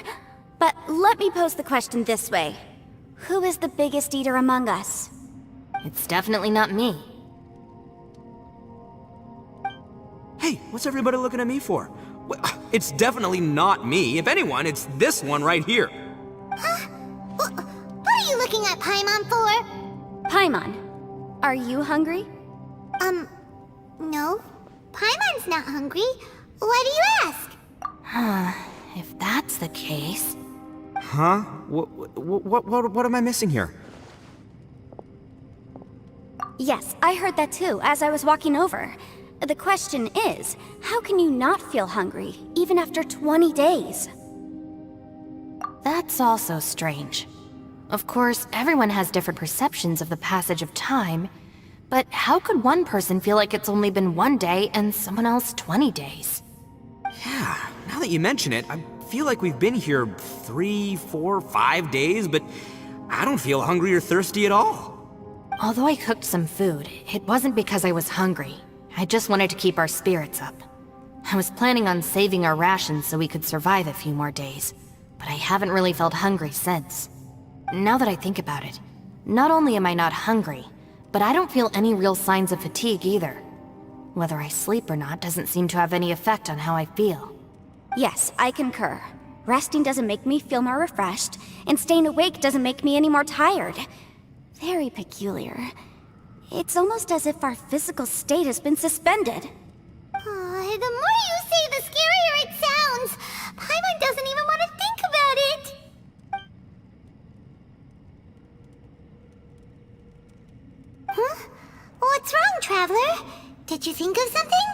But let me pose the question this way. Who is the biggest eater among us? It's definitely not me. Hey, what's everybody looking at me for? It's definitely not me. If anyone, it's this one right here. What are you looking at Paimon for? Paimon, are you hungry? No. Paimon's not hungry. Why do you ask? If that's the case... Huh? What am I missing here? Yes, I heard that too, as I was walking over. The question is, how can you not feel hungry, even after 20 days? That's also strange. Of course, everyone has different perceptions of the passage of time, but how could one person feel like it's only been 1 day and someone else 20 days? Yeah, now that you mention it, I feel like we've been here 3, 4, 5 days, but I don't feel hungry or thirsty at all. Although I cooked some food, it wasn't because I was hungry. I just wanted to keep our spirits up. I was planning on saving our rations so we could survive a few more days, but I haven't really felt hungry since. Now that I think about it, not only am I not hungry, but I don't feel any real signs of fatigue either. Whether I sleep or not doesn't seem to have any effect on how I feel. Yes, I concur. Resting doesn't make me feel more refreshed, and staying awake doesn't make me any more tired. Very peculiar. It's almost as if our physical state has been suspended. The more you say, the scarier it sounds. Paimon doesn't even want to think about it. Huh? What's wrong, Traveler? Did you think of something?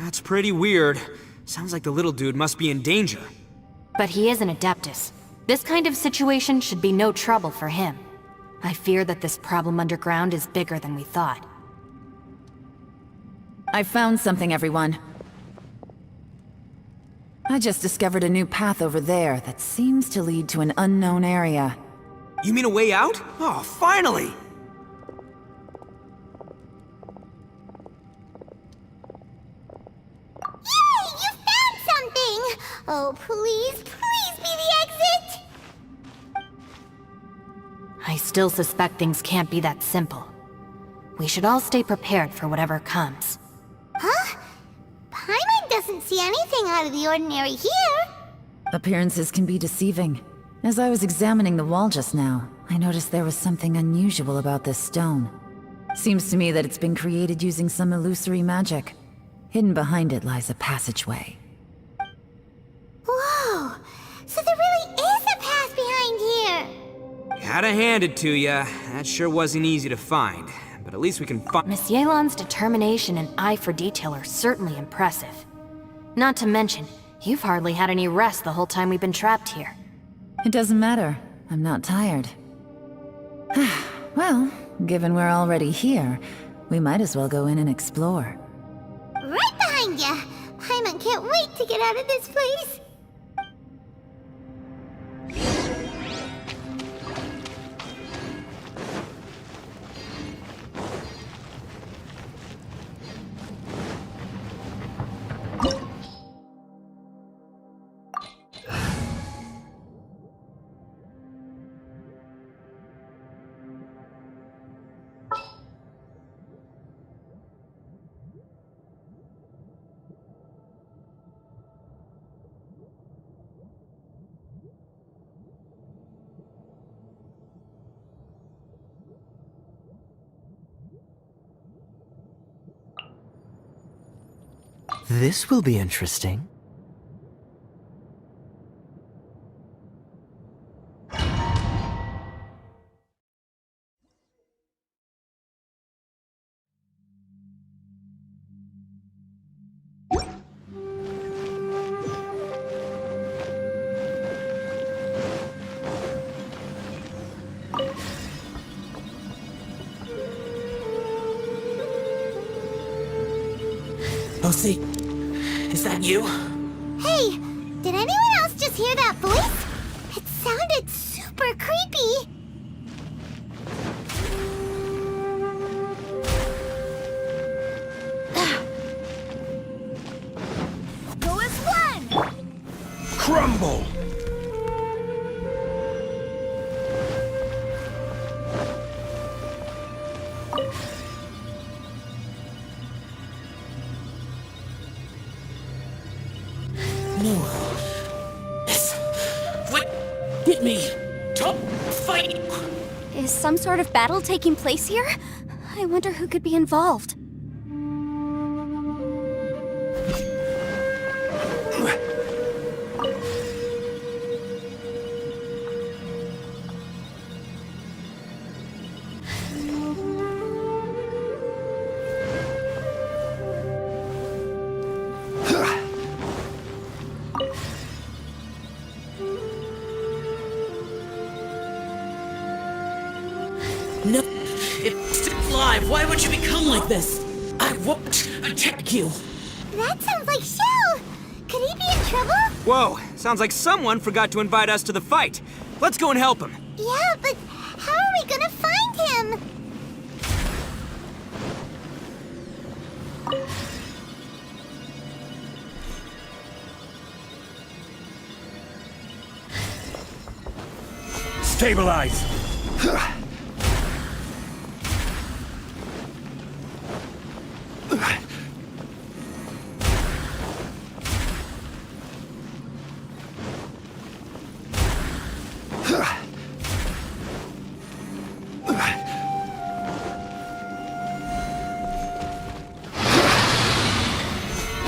That's pretty weird. Sounds like the little dude must be in danger. But he is an Adeptus. This kind of situation should be no trouble for him. I fear that this problem underground is bigger than we thought. I found something, everyone. I just discovered a new path over there that seems to lead to an unknown area. You mean a way out? Oh, finally! Yay! You found something! Oh, please be the exit! I still suspect things can't be that simple. We should all stay prepared for whatever comes. Huh? Paimon doesn't see anything out of the ordinary here. Appearances can be deceiving. As I was examining the wall just now, I noticed there was something unusual about this stone. Seems to me that it's been created using some illusory magic. Hidden behind it lies a passageway. Whoa! So there really is a path behind here! Gotta hand it to ya. That sure wasn't easy to find. But at least we can find. Miss Yelan's determination and eye for detail are certainly impressive. Not to mention, you've hardly had any rest the whole time we've been trapped here. It doesn't matter. I'm not tired. Well, given we're already here, we might as well go in and explore. Right behind ya! Paimon can't wait to get out of this place! This will be interesting. Lucy, is that you? Hey! Did anyone else just hear that voice? It sounded super creepy! Go as one! Crumble! No. This... What? Get me! Top fight! Is some sort of battle taking place here? I wonder who could be involved. No. It's still alive. Why would you become like this? I won't attack you. That sounds like Shell! Could he be in trouble? Whoa, sounds like someone forgot to invite us to the fight. Let's go and help him. Yeah, but how are we gonna find him? Stabilize!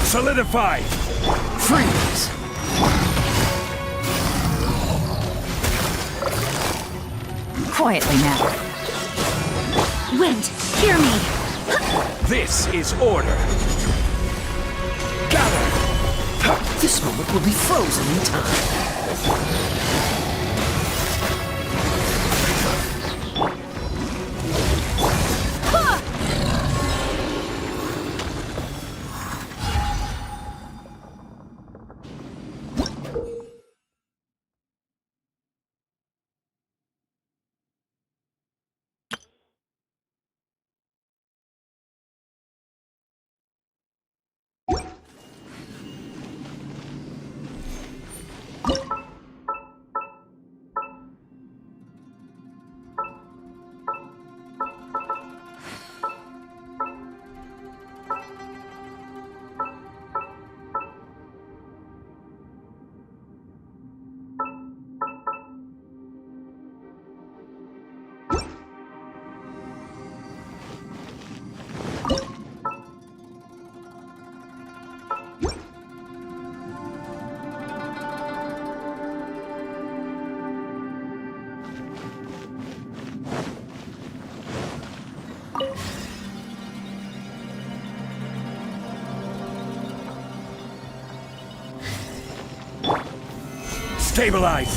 Solidify! Freeze! Quietly now. Wind, hear me! This is order! Gather! This moment will be frozen in time. Stabilize!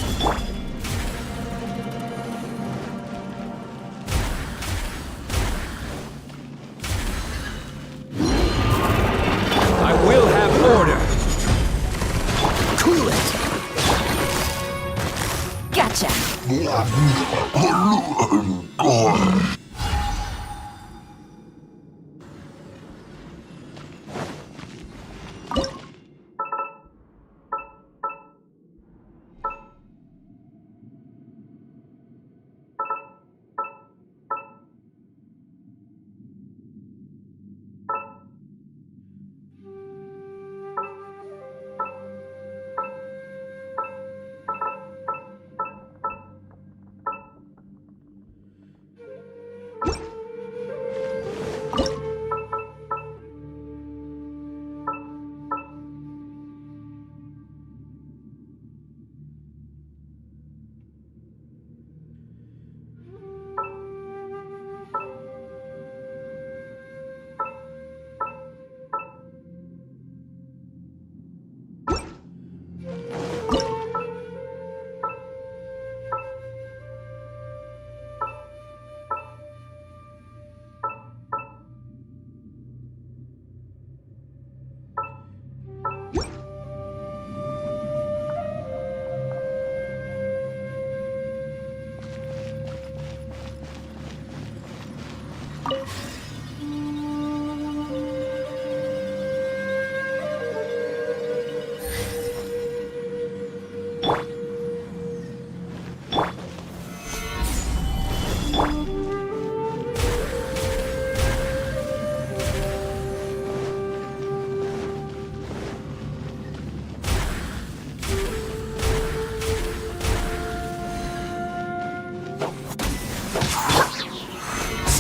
I will have order! Cool it! Gotcha!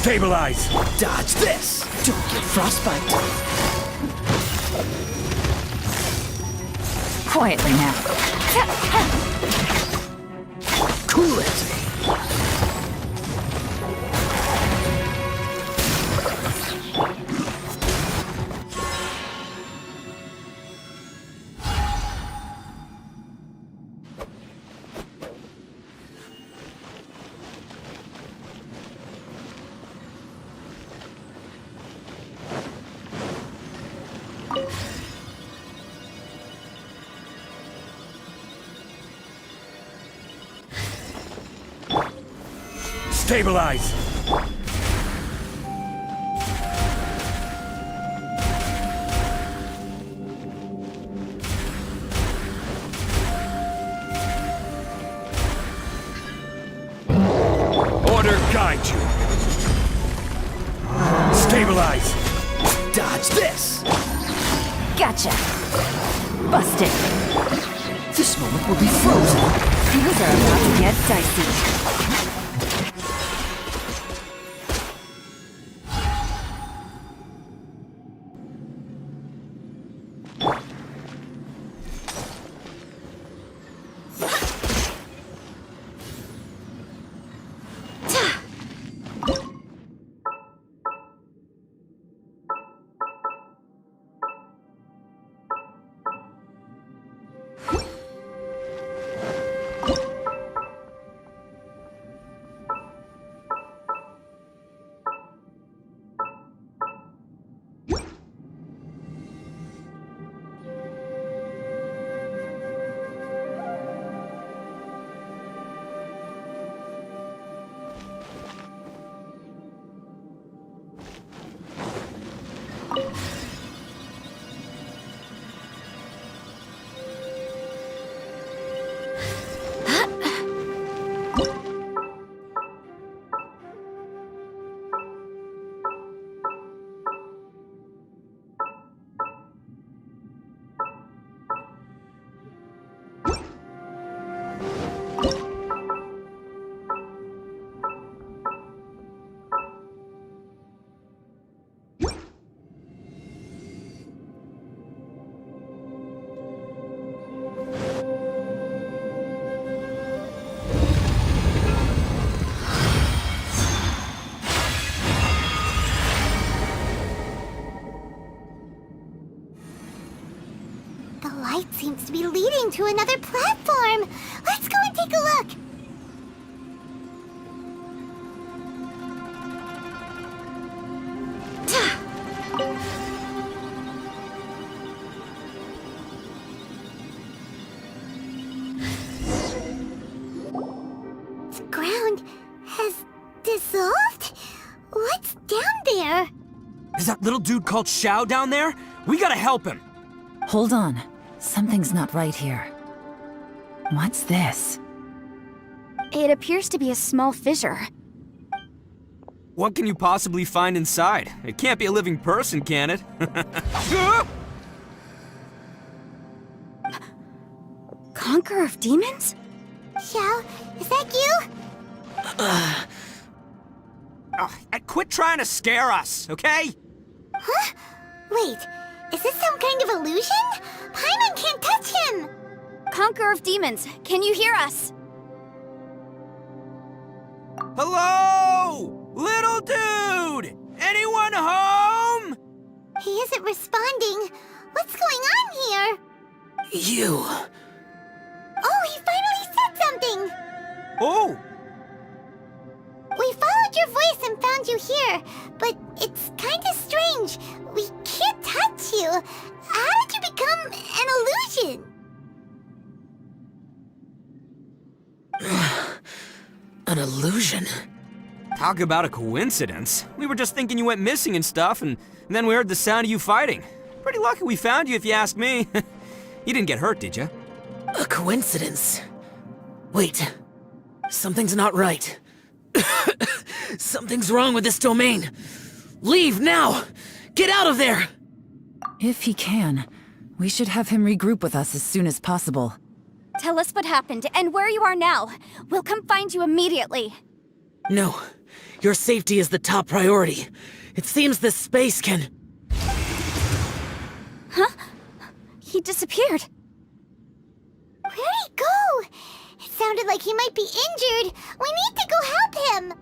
Stabilize! Dodge this! Don't get frostbite. Quietly now. Cool it! Stabilize! Order guide you. Stabilize! Dodge this! Gotcha. Busted. This moment will be frozen. Things are about to get dicey. The light seems to be leading to another platform. Let's go and take a look. The ground has dissolved? What's down there? Is that little dude called Xiao down there? We gotta help him. Hold on. Something's not right here. What's this? It appears to be a small fissure. What can you possibly find inside? It can't be a living person, can it? Conqueror of demons? Xiao, is that you? Quit trying to scare us, okay? Huh? Wait, is this some kind of illusion? Paimon can't touch him! Conqueror of demons, can you hear us? Hello? Little dude! Anyone home? He isn't responding. What's going on here? You. Oh, he finally said something! Oh! We followed your voice and found you here, but it's kinda strange. We can't touch you. How did you become an illusion? An illusion? Talk about a coincidence. We were just thinking you went missing and stuff, and then we heard the sound of you fighting. Pretty lucky we found you, if you ask me. You didn't get hurt, did you? A coincidence? Wait. Something's not right. Something's wrong with this domain. Leave now! Get out of there! If he can, we should have him regroup with us as soon as possible. Tell us what happened and where you are now. We'll come find you immediately. No. Your safety is the top priority. It seems this space can... He disappeared. Where'd he go? It sounded like he might be injured. We need to go help him.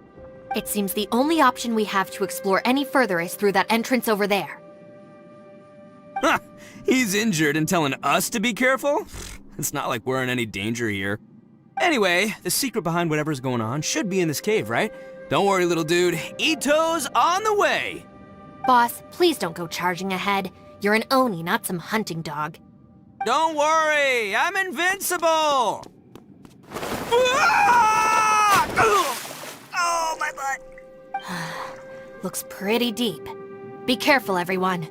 It seems the only option we have to explore any further is through that entrance over there. Huh, he's injured and telling us to be careful? It's not like we're in any danger here. Anyway, the secret behind whatever's going on should be in this cave, right? Don't worry, little dude. Ito's on the way! Boss, please don't go charging ahead. You're an Oni, not some hunting dog. Don't worry, I'm invincible! Ah! Oh, my butt! Looks pretty deep. Be careful, everyone.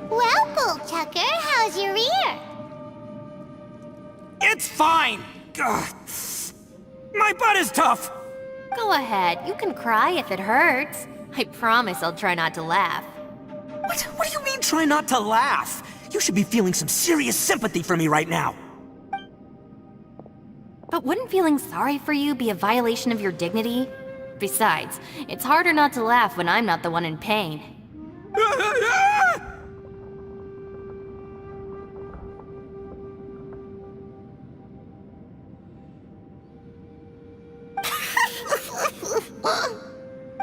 Well, Bullchucker, how's your ear? It's fine! Ugh. My butt is tough! Go ahead, you can cry if it hurts. I promise I'll try not to laugh. What do you mean, try not to laugh? You should be feeling some serious sympathy for me right now. But wouldn't feeling sorry for you be a violation of your dignity? Besides, it's harder not to laugh when I'm not the one in pain.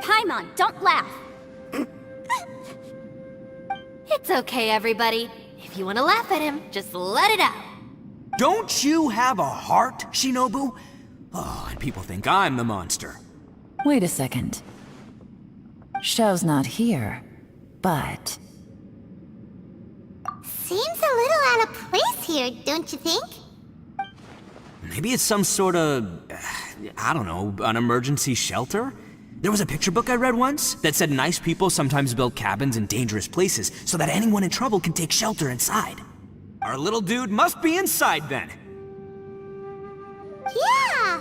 Paimon, don't laugh. It's okay, everybody. If you want to laugh at him, just let it out. Don't you have a heart, Shinobu? Oh, and people think I'm the monster. Wait a second. Xiao's not here, but... Seems a little out of place here, don't you think? Maybe it's some sort of, I don't know, an emergency shelter? There was a picture book I read once that said nice people sometimes build cabins in dangerous places so that anyone in trouble can take shelter inside. Our little dude must be inside then. Yeah!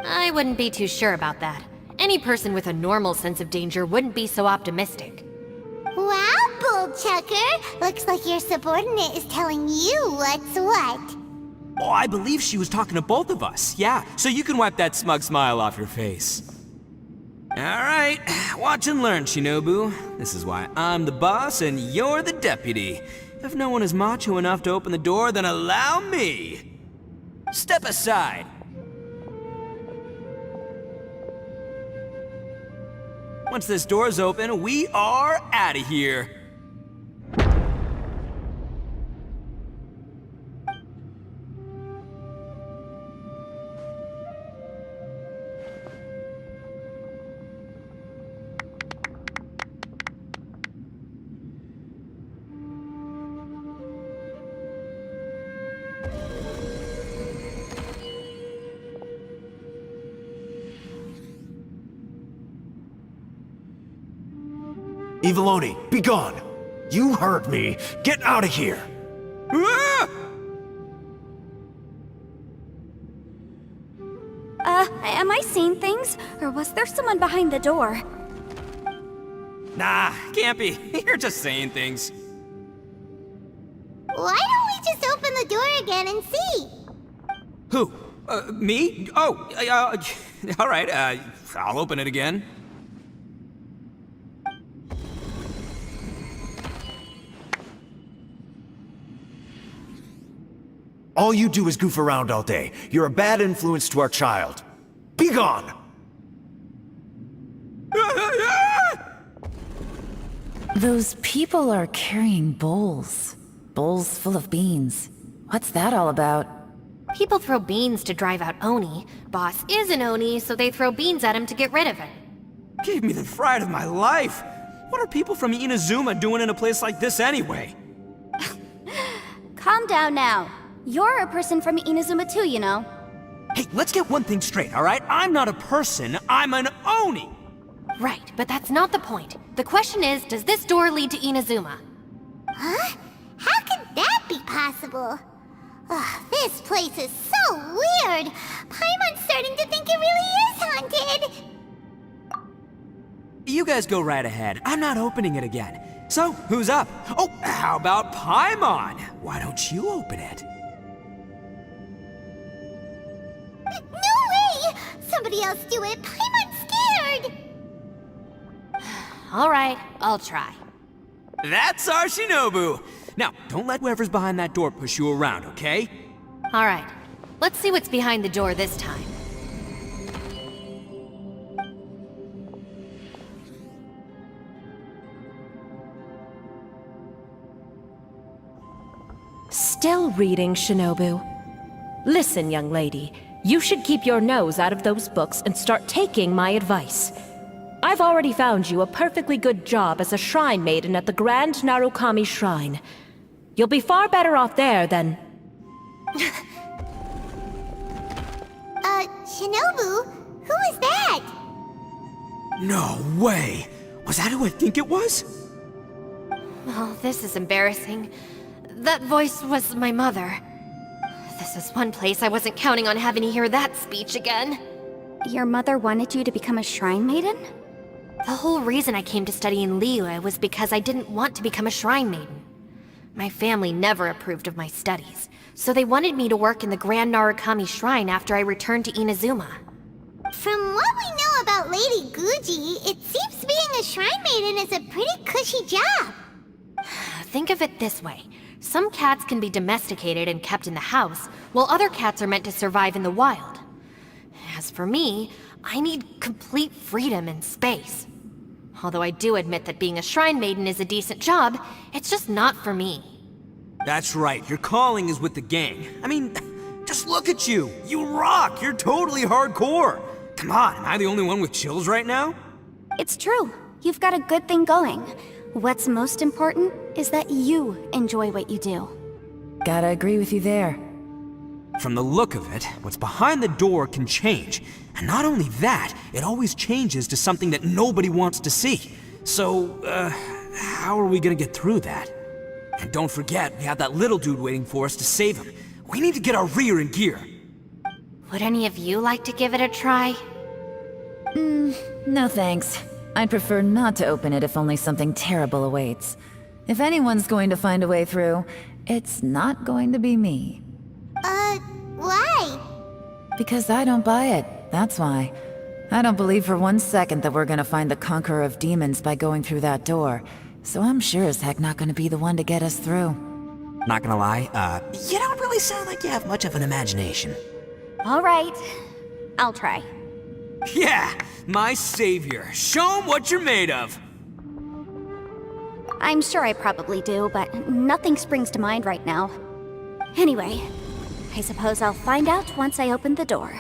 I wouldn't be too sure about that. Any person with a normal sense of danger wouldn't be so optimistic. Wow, Bullchucker! Looks like your subordinate is telling you what's what. Oh, I believe she was talking to both of us. Yeah, so you can wipe that smug smile off your face. All right, watch and learn, Shinobu. This is why I'm the boss and you're the deputy. If no one is macho enough to open the door, then allow me. Step aside. Once this door's open, we are out of here. Eviloni, be gone! You heard me! Get out of here! Ah! Am I seeing things? Or was there someone behind the door? Nah, can't be. You're just saying things. Why don't we just open the door again and see? Who? Me? Oh, all right, I'll open it again. All you do is goof around all day. You're a bad influence to our child. Be gone! Those people are carrying bowls. Bowls full of beans. What's that all about? People throw beans to drive out Oni. Boss is an Oni, so they throw beans at him to get rid of him. Gave me the fright of my life. What are people from Inazuma doing in a place like this anyway? Calm down now. You're a person from Inazuma too, you know. Hey, let's get one thing straight, all right? I'm not a person, I'm an Oni! Right, but that's not the point. The question is, does this door lead to Inazuma? Huh? How could that be possible? Ugh, this place is so weird. Paimon's starting to think it really is haunted. You guys go right ahead. I'm not opening it again. So, who's up? Oh, how about Paimon? Why don't you open it? No way! Somebody else do it. Paimon's scared. All right, I'll try. That's our Shinobu! Now, don't let whoever's behind that door push you around, okay? All right, let's see what's behind the door this time. Still reading, Shinobu. Listen, young lady. You should keep your nose out of those books and start taking my advice. I've already found you a perfectly good job as a shrine maiden at the Grand Narukami Shrine. You'll be far better off there than... Shinobu? Who is that? No way! Was that who I think it was? Oh, this is embarrassing. That voice was my mother. This is one place I wasn't counting on having to hear that speech again. Your mother wanted you to become a shrine maiden? The whole reason I came to study in Liyue was because I didn't want to become a shrine maiden. My family never approved of my studies, so they wanted me to work in the Grand Narukami Shrine after I returned to Inazuma. From what we know about Lady Guji, it seems being a shrine maiden is a pretty cushy job. Think of it this way. Some cats can be domesticated and kept in the house, while other cats are meant to survive in the wild. As for me, I need complete freedom and space. Although I do admit that being a shrine maiden is a decent job, it's just not for me. That's right, your calling is with the gang. I mean, just look at you. You rock, you're totally hardcore. Come on, am I the only one with chills right now? It's true. You've got a good thing going. What's most important is that you enjoy what you do. Gotta agree with you there. From the look of it, what's behind the door can change. And not only that, it always changes to something that nobody wants to see. So, how are we gonna get through that? And don't forget, we have that little dude waiting for us to save him. We need to get our rear in gear. Would any of you like to give it a try? No thanks. I'd prefer not to open it if only something terrible awaits. If anyone's going to find a way through, it's not going to be me. Why? Because I don't buy it, that's why. I don't believe for 1 second that we're gonna find the Conqueror of Demons by going through that door. So I'm sure as heck not gonna be the one to get us through. Not gonna lie, you don't really sound like you have much of an imagination. All right, I'll try. Yeah, my savior. Show him what you're made of. I'm sure I probably do, but nothing springs to mind right now. Anyway, I suppose I'll find out once I open the door.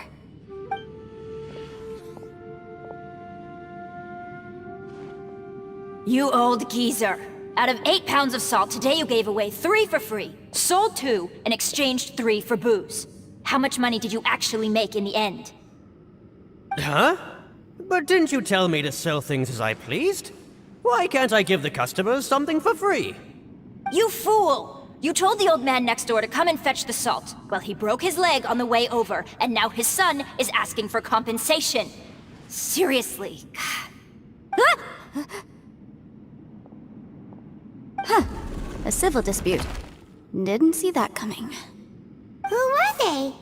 You old geezer. Out of 8 pounds of salt, today you gave away 3 for free, sold 2, and exchanged 3 for booze. How much money did you actually make in the end? Huh? But didn't you tell me to sell things as I pleased? Why can't I give the customers something for free? You fool! You told the old man next door to come and fetch the salt. Well, he broke his leg on the way over, and now his son is asking for compensation. Seriously. A civil dispute. Didn't see that coming. Who were they?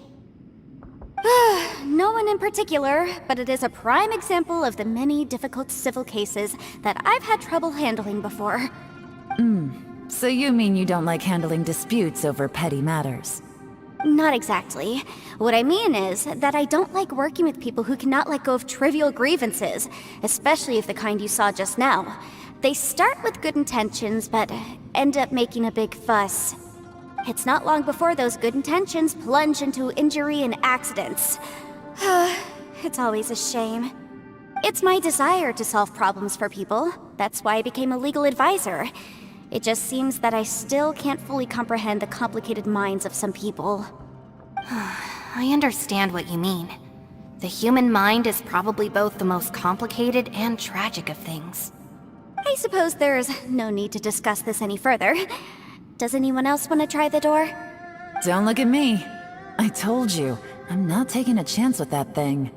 No one in particular, but it is a prime example of the many difficult civil cases that I've had trouble handling before. So you mean you don't like handling disputes over petty matters? Not exactly. What I mean is that I don't like working with people who cannot let go of trivial grievances, especially of the kind you saw just now. They start with good intentions, but end up making a big fuss. It's not long before those good intentions plunge into injury and accidents. It's always a shame. It's my desire to solve problems for people. That's why I became a legal advisor. It just seems that I still can't fully comprehend the complicated minds of some people. I understand what you mean. The human mind is probably both the most complicated and tragic of things. I suppose there's no need to discuss this any further. Does anyone else want to try the door? Don't look at me. I told you, I'm not taking a chance with that thing.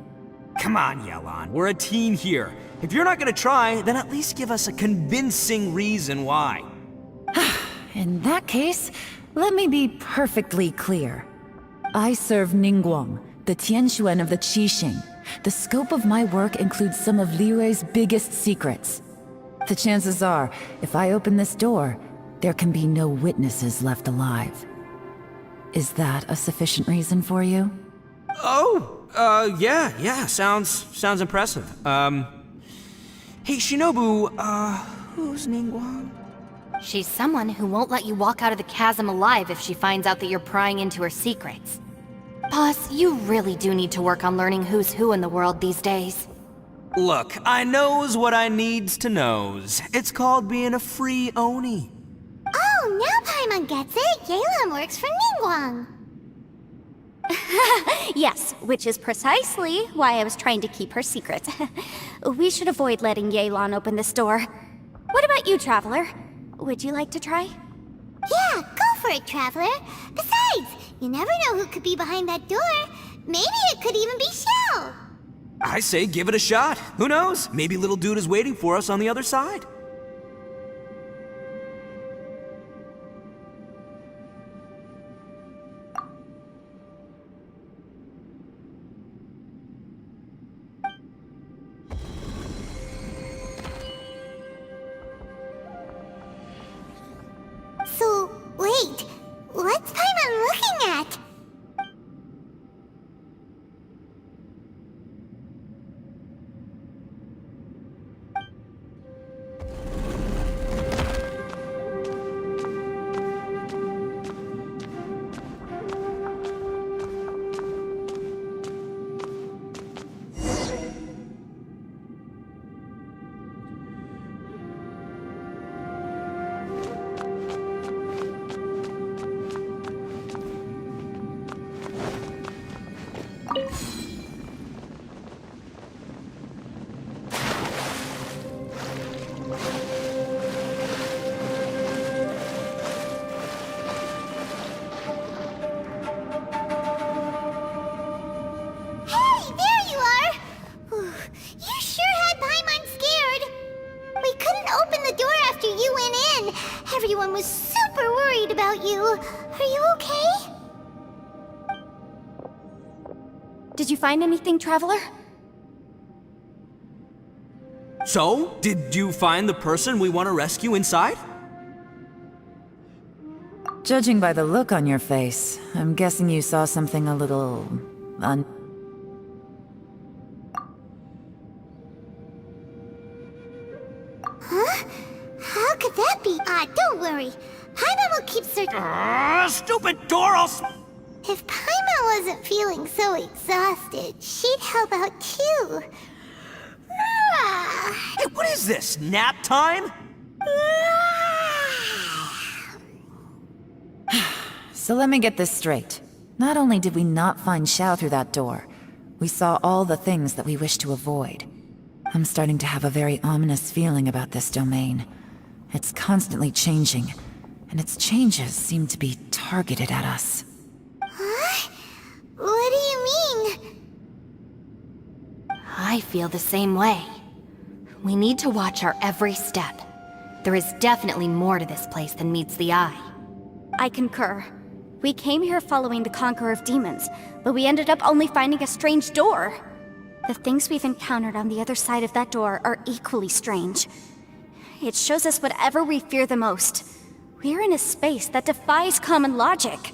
Come on, Yelan, we're a team here. If you're not gonna try, then at least give us a convincing reason why. In that case, let me be perfectly clear. I serve Ningguang, the Tianxuan of the Qixing. The scope of my work includes some of Liyue's biggest secrets. The chances are, if I open this door, there can be no witnesses left alive. Is that a sufficient reason for you? Yeah, sounds impressive. Hey, Shinobu, who's Ningguang? She's someone who won't let you walk out of the chasm alive if she finds out that you're prying into her secrets. Boss, you really do need to work on learning who's who in the world these days. Look, I knows what I needs to knows. It's called being a free Oni. Oh, now Paimon gets it. Yelan works for Ningguang. Yes, which is precisely why I was trying to keep her secret. We should avoid letting Yelan open this door. What about you, Traveler? Would you like to try? Yeah, go for it, Traveler. Besides, you never know who could be behind that door. Maybe it could even be Shell. I say give it a shot. Who knows? Maybe little dude is waiting for us on the other side. So, wait. What's Paimon looking at? Everyone was super worried about you. Are you okay? Did you find anything, Traveler? So, did you find the person we want to rescue inside? Judging by the look on your face, I'm guessing you saw something a little... Huh? How could that be? Don't worry. Paimon will keep searching. Stupid door, If Paimon wasn't feeling so exhausted, she'd help out too. Hey, what is this? Nap time? So let me get this straight. Not only did we not find Xiao through that door, we saw all the things that we wish to avoid. I'm starting to have a very ominous feeling about this domain. It's constantly changing, and its changes seem to be targeted at us. Huh? What do you mean? I feel the same way. We need to watch our every step. There is definitely more to this place than meets the eye. I concur. We came here following the Conqueror of Demons, but we ended up only finding a strange door. The things we've encountered on the other side of that door are equally strange. It shows us whatever we fear the most. We're in a space that defies common logic.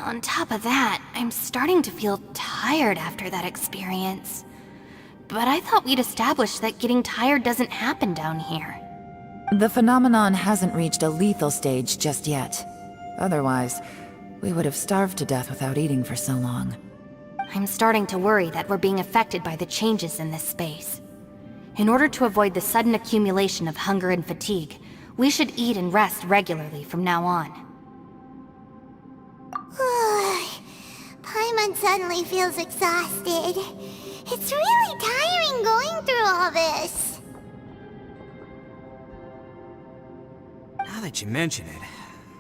On top of that, I'm starting to feel tired after that experience. But I thought we'd established that getting tired doesn't happen down here. The phenomenon hasn't reached a lethal stage just yet. Otherwise, we would have starved to death without eating for so long. I'm starting to worry that we're being affected by the changes in this space. In order to avoid the sudden accumulation of hunger and fatigue, we should eat and rest regularly from now on. Paimon suddenly feels exhausted. It's really tiring going through all this. Now that you mention it,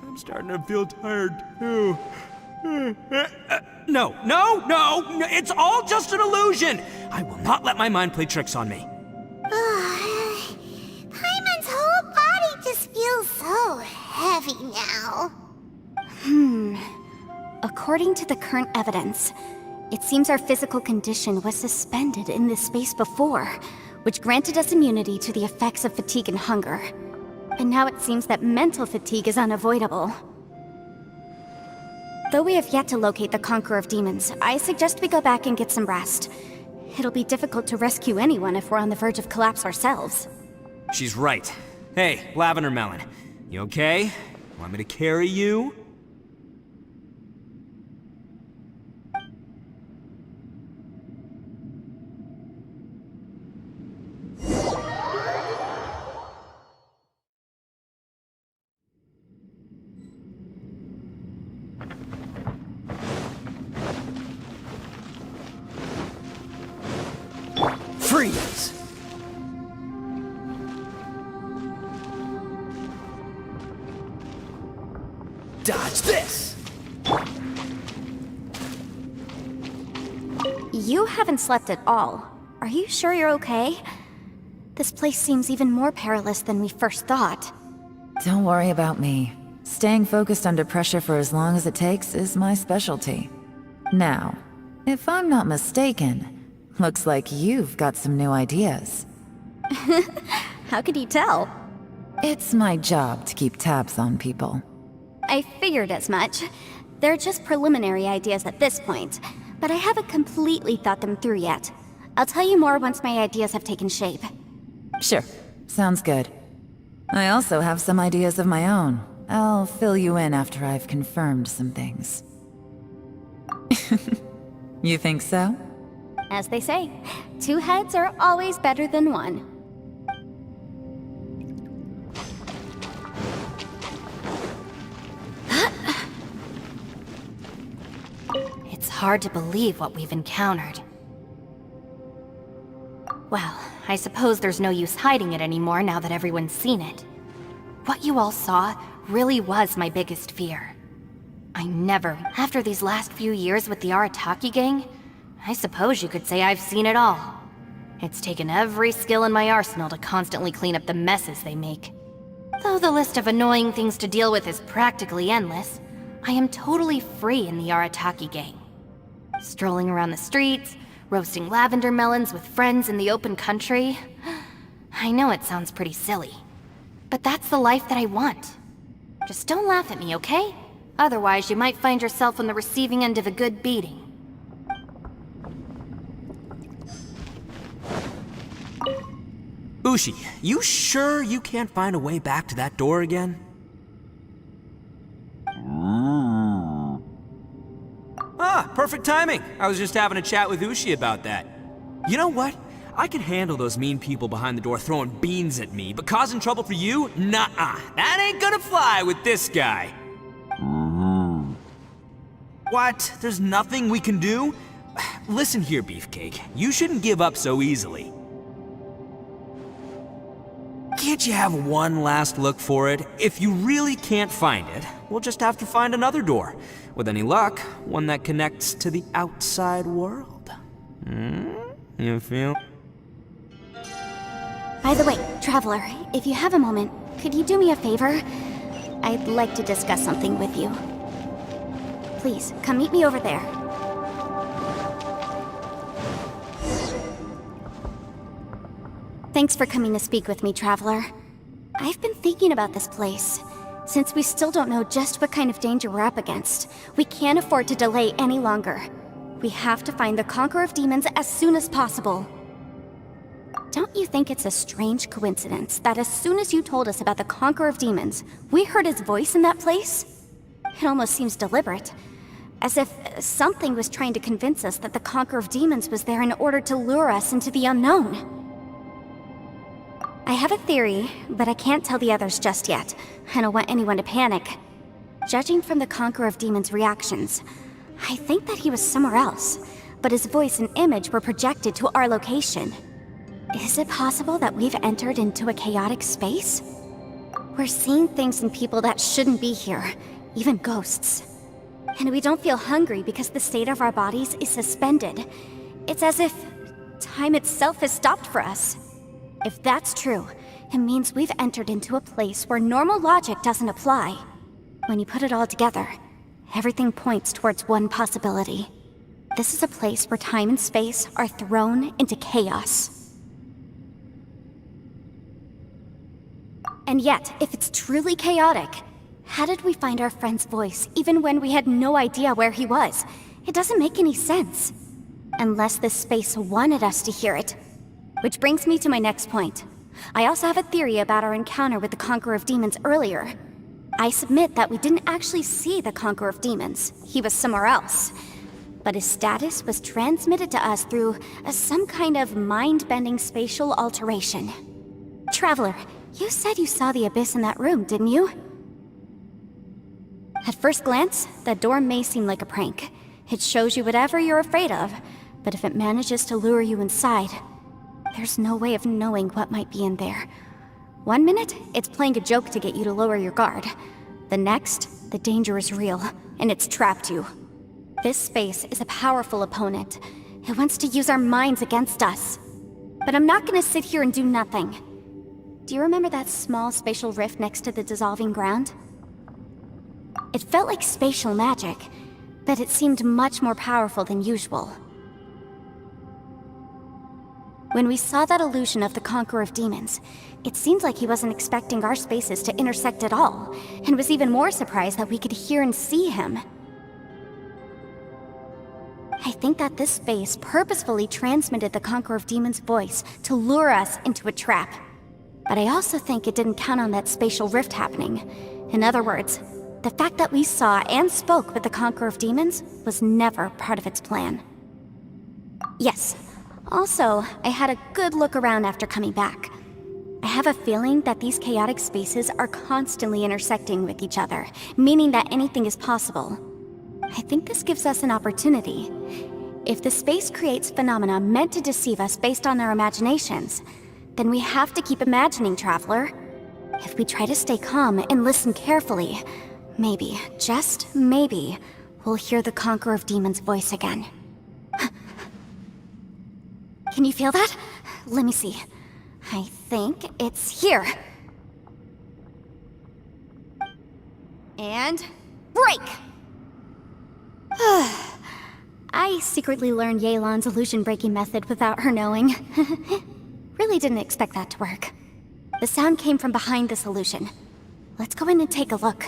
I'm starting to feel tired too. No, it's all just an illusion! I will not let my mind play tricks on me. Paimon's whole body just feels so heavy now. According to the current evidence, it seems our physical condition was suspended in this space before, which granted us immunity to the effects of fatigue and hunger. And now it seems that mental fatigue is unavoidable. Though we have yet to locate the Conqueror of Demons, I suggest we go back and get some rest. It'll be difficult to rescue anyone if we're on the verge of collapse ourselves. She's right. Hey, Lavender Melon, you okay? Want me to carry you? Freeze! Dodge this! You haven't slept at all. Are you sure you're okay? This place seems even more perilous than we first thought. Don't worry about me. Staying focused under pressure for as long as it takes is my specialty. Now, if I'm not mistaken, looks like you've got some new ideas. How could you tell? It's my job to keep tabs on people. I figured as much. They're just preliminary ideas at this point, but I haven't completely thought them through yet. I'll tell you more once my ideas have taken shape. Sure, sounds good. I also have some ideas of my own. I'll fill you in after I've confirmed some things. You think so? As they say, 2 heads are always better than 1. It's hard to believe what we've encountered. Well, I suppose there's no use hiding it anymore now that everyone's seen it. What you all saw really was my biggest fear. I never, after these last few years with the Arataki gang, I suppose you could say I've seen it all. It's taken every skill in my arsenal to constantly clean up the messes they make. Though the list of annoying things to deal with is practically endless, I am totally free in the Arataki gang. Strolling around the streets, roasting lavender melons with friends in the open country. I know it sounds pretty silly, but that's the life that I want. Just don't laugh at me, okay? Otherwise, you might find yourself on the receiving end of a good beating. Ushi, you sure you can't find a way back to that door again? Ah, perfect timing. I was just having a chat with Ushi about that. You know what? I can handle those mean people behind the door throwing beans at me, but causing trouble for you? Nuh-uh. That ain't gonna fly with this guy. What? There's nothing we can do? Listen here, Beefcake. You shouldn't give up so easily. Can't you have one last look for it? If you really can't find it, we'll just have to find another door. With any luck, one that connects to the outside world. You feel? By the way, Traveler, if you have a moment, could you do me a favor? I'd like to discuss something with you. Please, come meet me over there. Thanks for coming to speak with me, Traveler. I've been thinking about this place. Since we still don't know just what kind of danger we're up against, we can't afford to delay any longer. We have to find the Conqueror of Demons as soon as possible. Don't you think it's a strange coincidence that as soon as you told us about the Conqueror of Demons, we heard his voice in that place? It almost seems deliberate. As if something was trying to convince us that the Conqueror of Demons was there in order to lure us into the unknown. I have a theory, but I can't tell the others just yet. I don't want anyone to panic. Judging from the Conqueror of Demons' reactions, I think that he was somewhere else, but his voice and image were projected to our location. Is it possible that we've entered into a chaotic space? We're seeing things and people that shouldn't be here, even ghosts. And we don't feel hungry because the state of our bodies is suspended. It's as if time itself has stopped for us. If that's true, it means we've entered into a place where normal logic doesn't apply. When you put it all together, everything points towards one possibility. This is a place where time and space are thrown into chaos. And yet, if it's truly chaotic, how did we find our friend's voice even when we had no idea where he was? It doesn't make any sense. Unless this space wanted us to hear it. Which brings me to my next point. I also have a theory about our encounter with the Conqueror of Demons earlier. I submit that we didn't actually see the Conqueror of Demons. He was somewhere else. But his status was transmitted to us through some kind of mind-bending spatial alteration. Traveler, you said you saw the abyss in that room, didn't you? At first glance, that door may seem like a prank. It shows you whatever you're afraid of, but if it manages to lure you inside, there's no way of knowing what might be in there. One minute, it's playing a joke to get you to lower your guard. The next, the danger is real, and it's trapped you. This space is a powerful opponent. It wants to use our minds against us. But I'm not gonna sit here and do nothing. Do you remember that small spatial rift next to the dissolving ground? It felt like spatial magic, but it seemed much more powerful than usual. When we saw that illusion of the Conqueror of Demons, it seemed like he wasn't expecting our spaces to intersect at all, and was even more surprised that we could hear and see him. I think that this space purposefully transmitted the Conqueror of Demons' voice to lure us into a trap. But I also think it didn't count on that spatial rift happening. In other words, the fact that we saw and spoke with the Conqueror of Demons was never part of its plan. Yes. Also, I had a good look around after coming back. I have a feeling that these chaotic spaces are constantly intersecting with each other, meaning that anything is possible. I think this gives us an opportunity. If the space creates phenomena meant to deceive us based on our imaginations, then we have to keep imagining, Traveler. If we try to stay calm and listen carefully, maybe, just maybe, we'll hear the Conqueror of Demons' voice again. Can you feel that? Let me see. I think it's here. And break! I secretly learned Yelan's illusion-breaking method without her knowing. Really didn't expect that to work. The sound came from behind this illusion. Let's go in and take a look.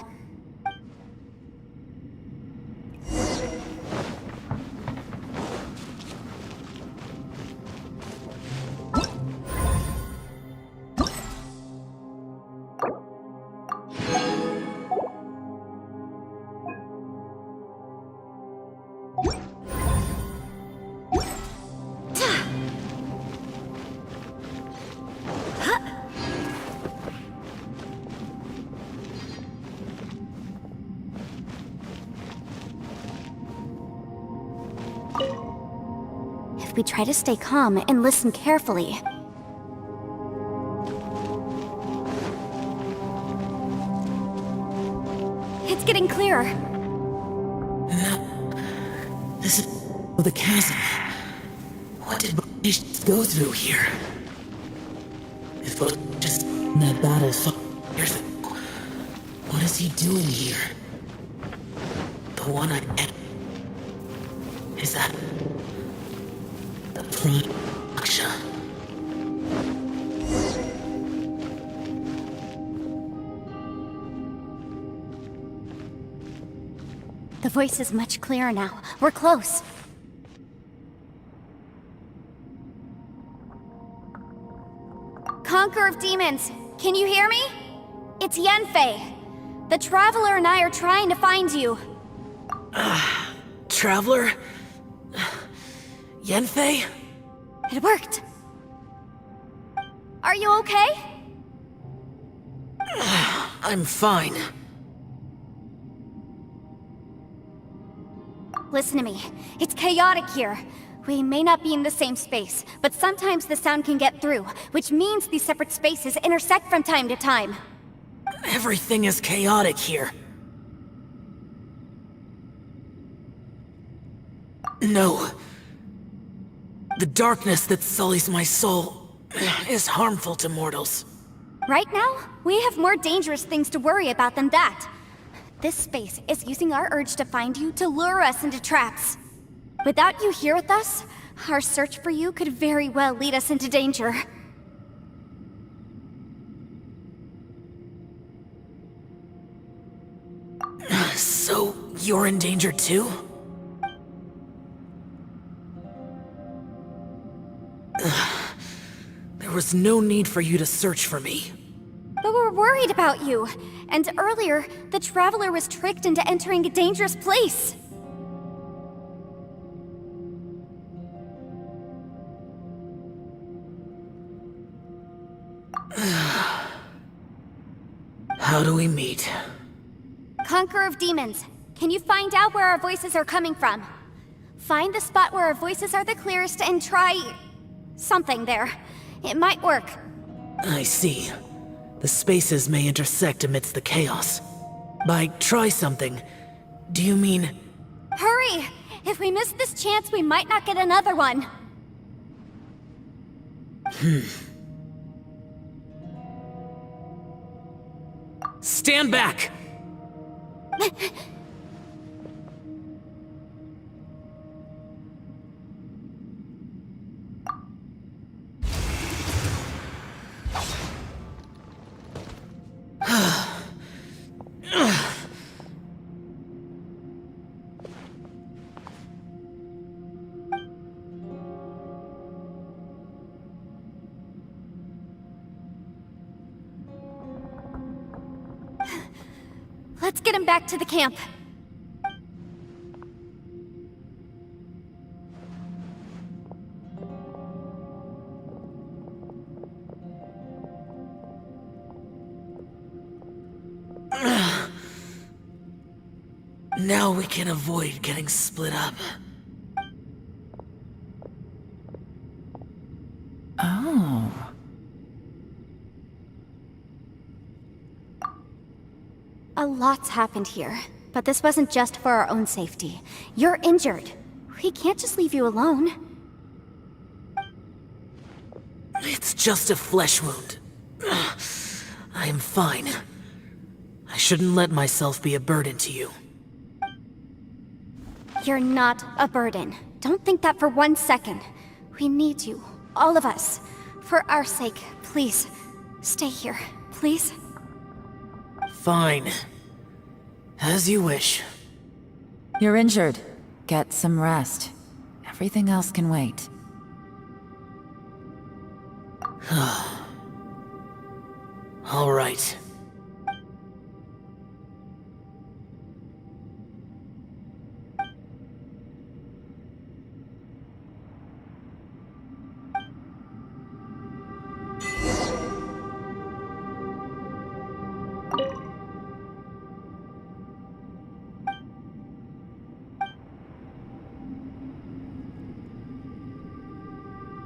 If we try to stay calm and listen carefully. It's getting clearer. No. This is the chasm. What did Baelish go through here? If Baelish just in that battle 5 years ago, what is he doing here? The one I met. Is that the Prime Aksha? The voice is much clearer now. We're close. Conqueror of Demons, can you hear me? It's Yanfei. The Traveler and I are trying to find you. Traveler? Yanfei? It worked. Are you okay? I'm fine. Listen to me. It's chaotic here. We may not be in the same space, but sometimes the sound can get through, which means these separate spaces intersect from time to time. Everything is chaotic here. No. The darkness that sullies my soul is harmful to mortals. Right now, we have more dangerous things to worry about than that. This space is using our urge to find you to lure us into traps. Without you here with us, our search for you could very well lead us into danger. So, you're in danger too? There was no need for you to search for me. But we're worried about you. And earlier, the Traveler was tricked into entering a dangerous place. How do we meet? Conqueror of Demons, can you find out where our voices are coming from? Find the spot where our voices are the clearest and try... something there. It might work. I see. The spaces may intersect amidst the chaos. By try something, do you mean... Hurry! If we miss this chance, we might not get another one. Stand back! Let's get him back to the camp. Now we can avoid getting split up. Oh. A lot's happened here, but this wasn't just for our own safety. You're injured. We can't just leave you alone. It's just a flesh wound. I am fine. I shouldn't let myself be a burden to you. You're not a burden. Don't think that for 1 second. We need you, all of us. For our sake, please, stay here, please. Fine. As you wish. You're injured. Get some rest. Everything else can wait. All right.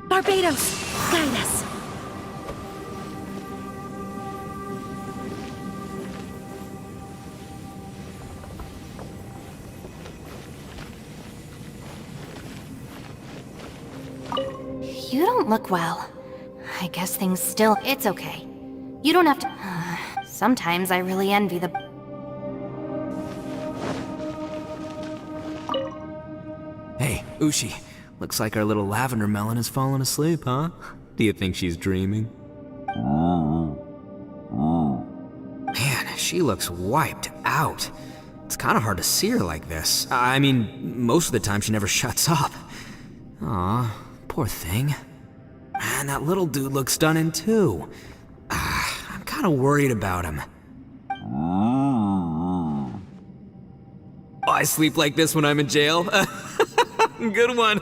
Barbados, guide us. You don't look well. I guess things still... It's okay. You don't have to... Sometimes I really envy the... Hey, Ushi. Looks like our little lavender melon has fallen asleep, huh? Do you think she's dreaming? Man, she looks wiped out. It's kind of hard to see her like this. I mean, most of the time she never shuts up. Aw, poor thing. Man, that little dude looks stunning too. I'm kind of worried about him. I sleep like this when I'm in jail. Good one.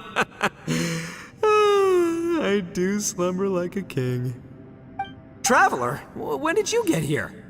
I do slumber like a king. Traveler, when did you get here?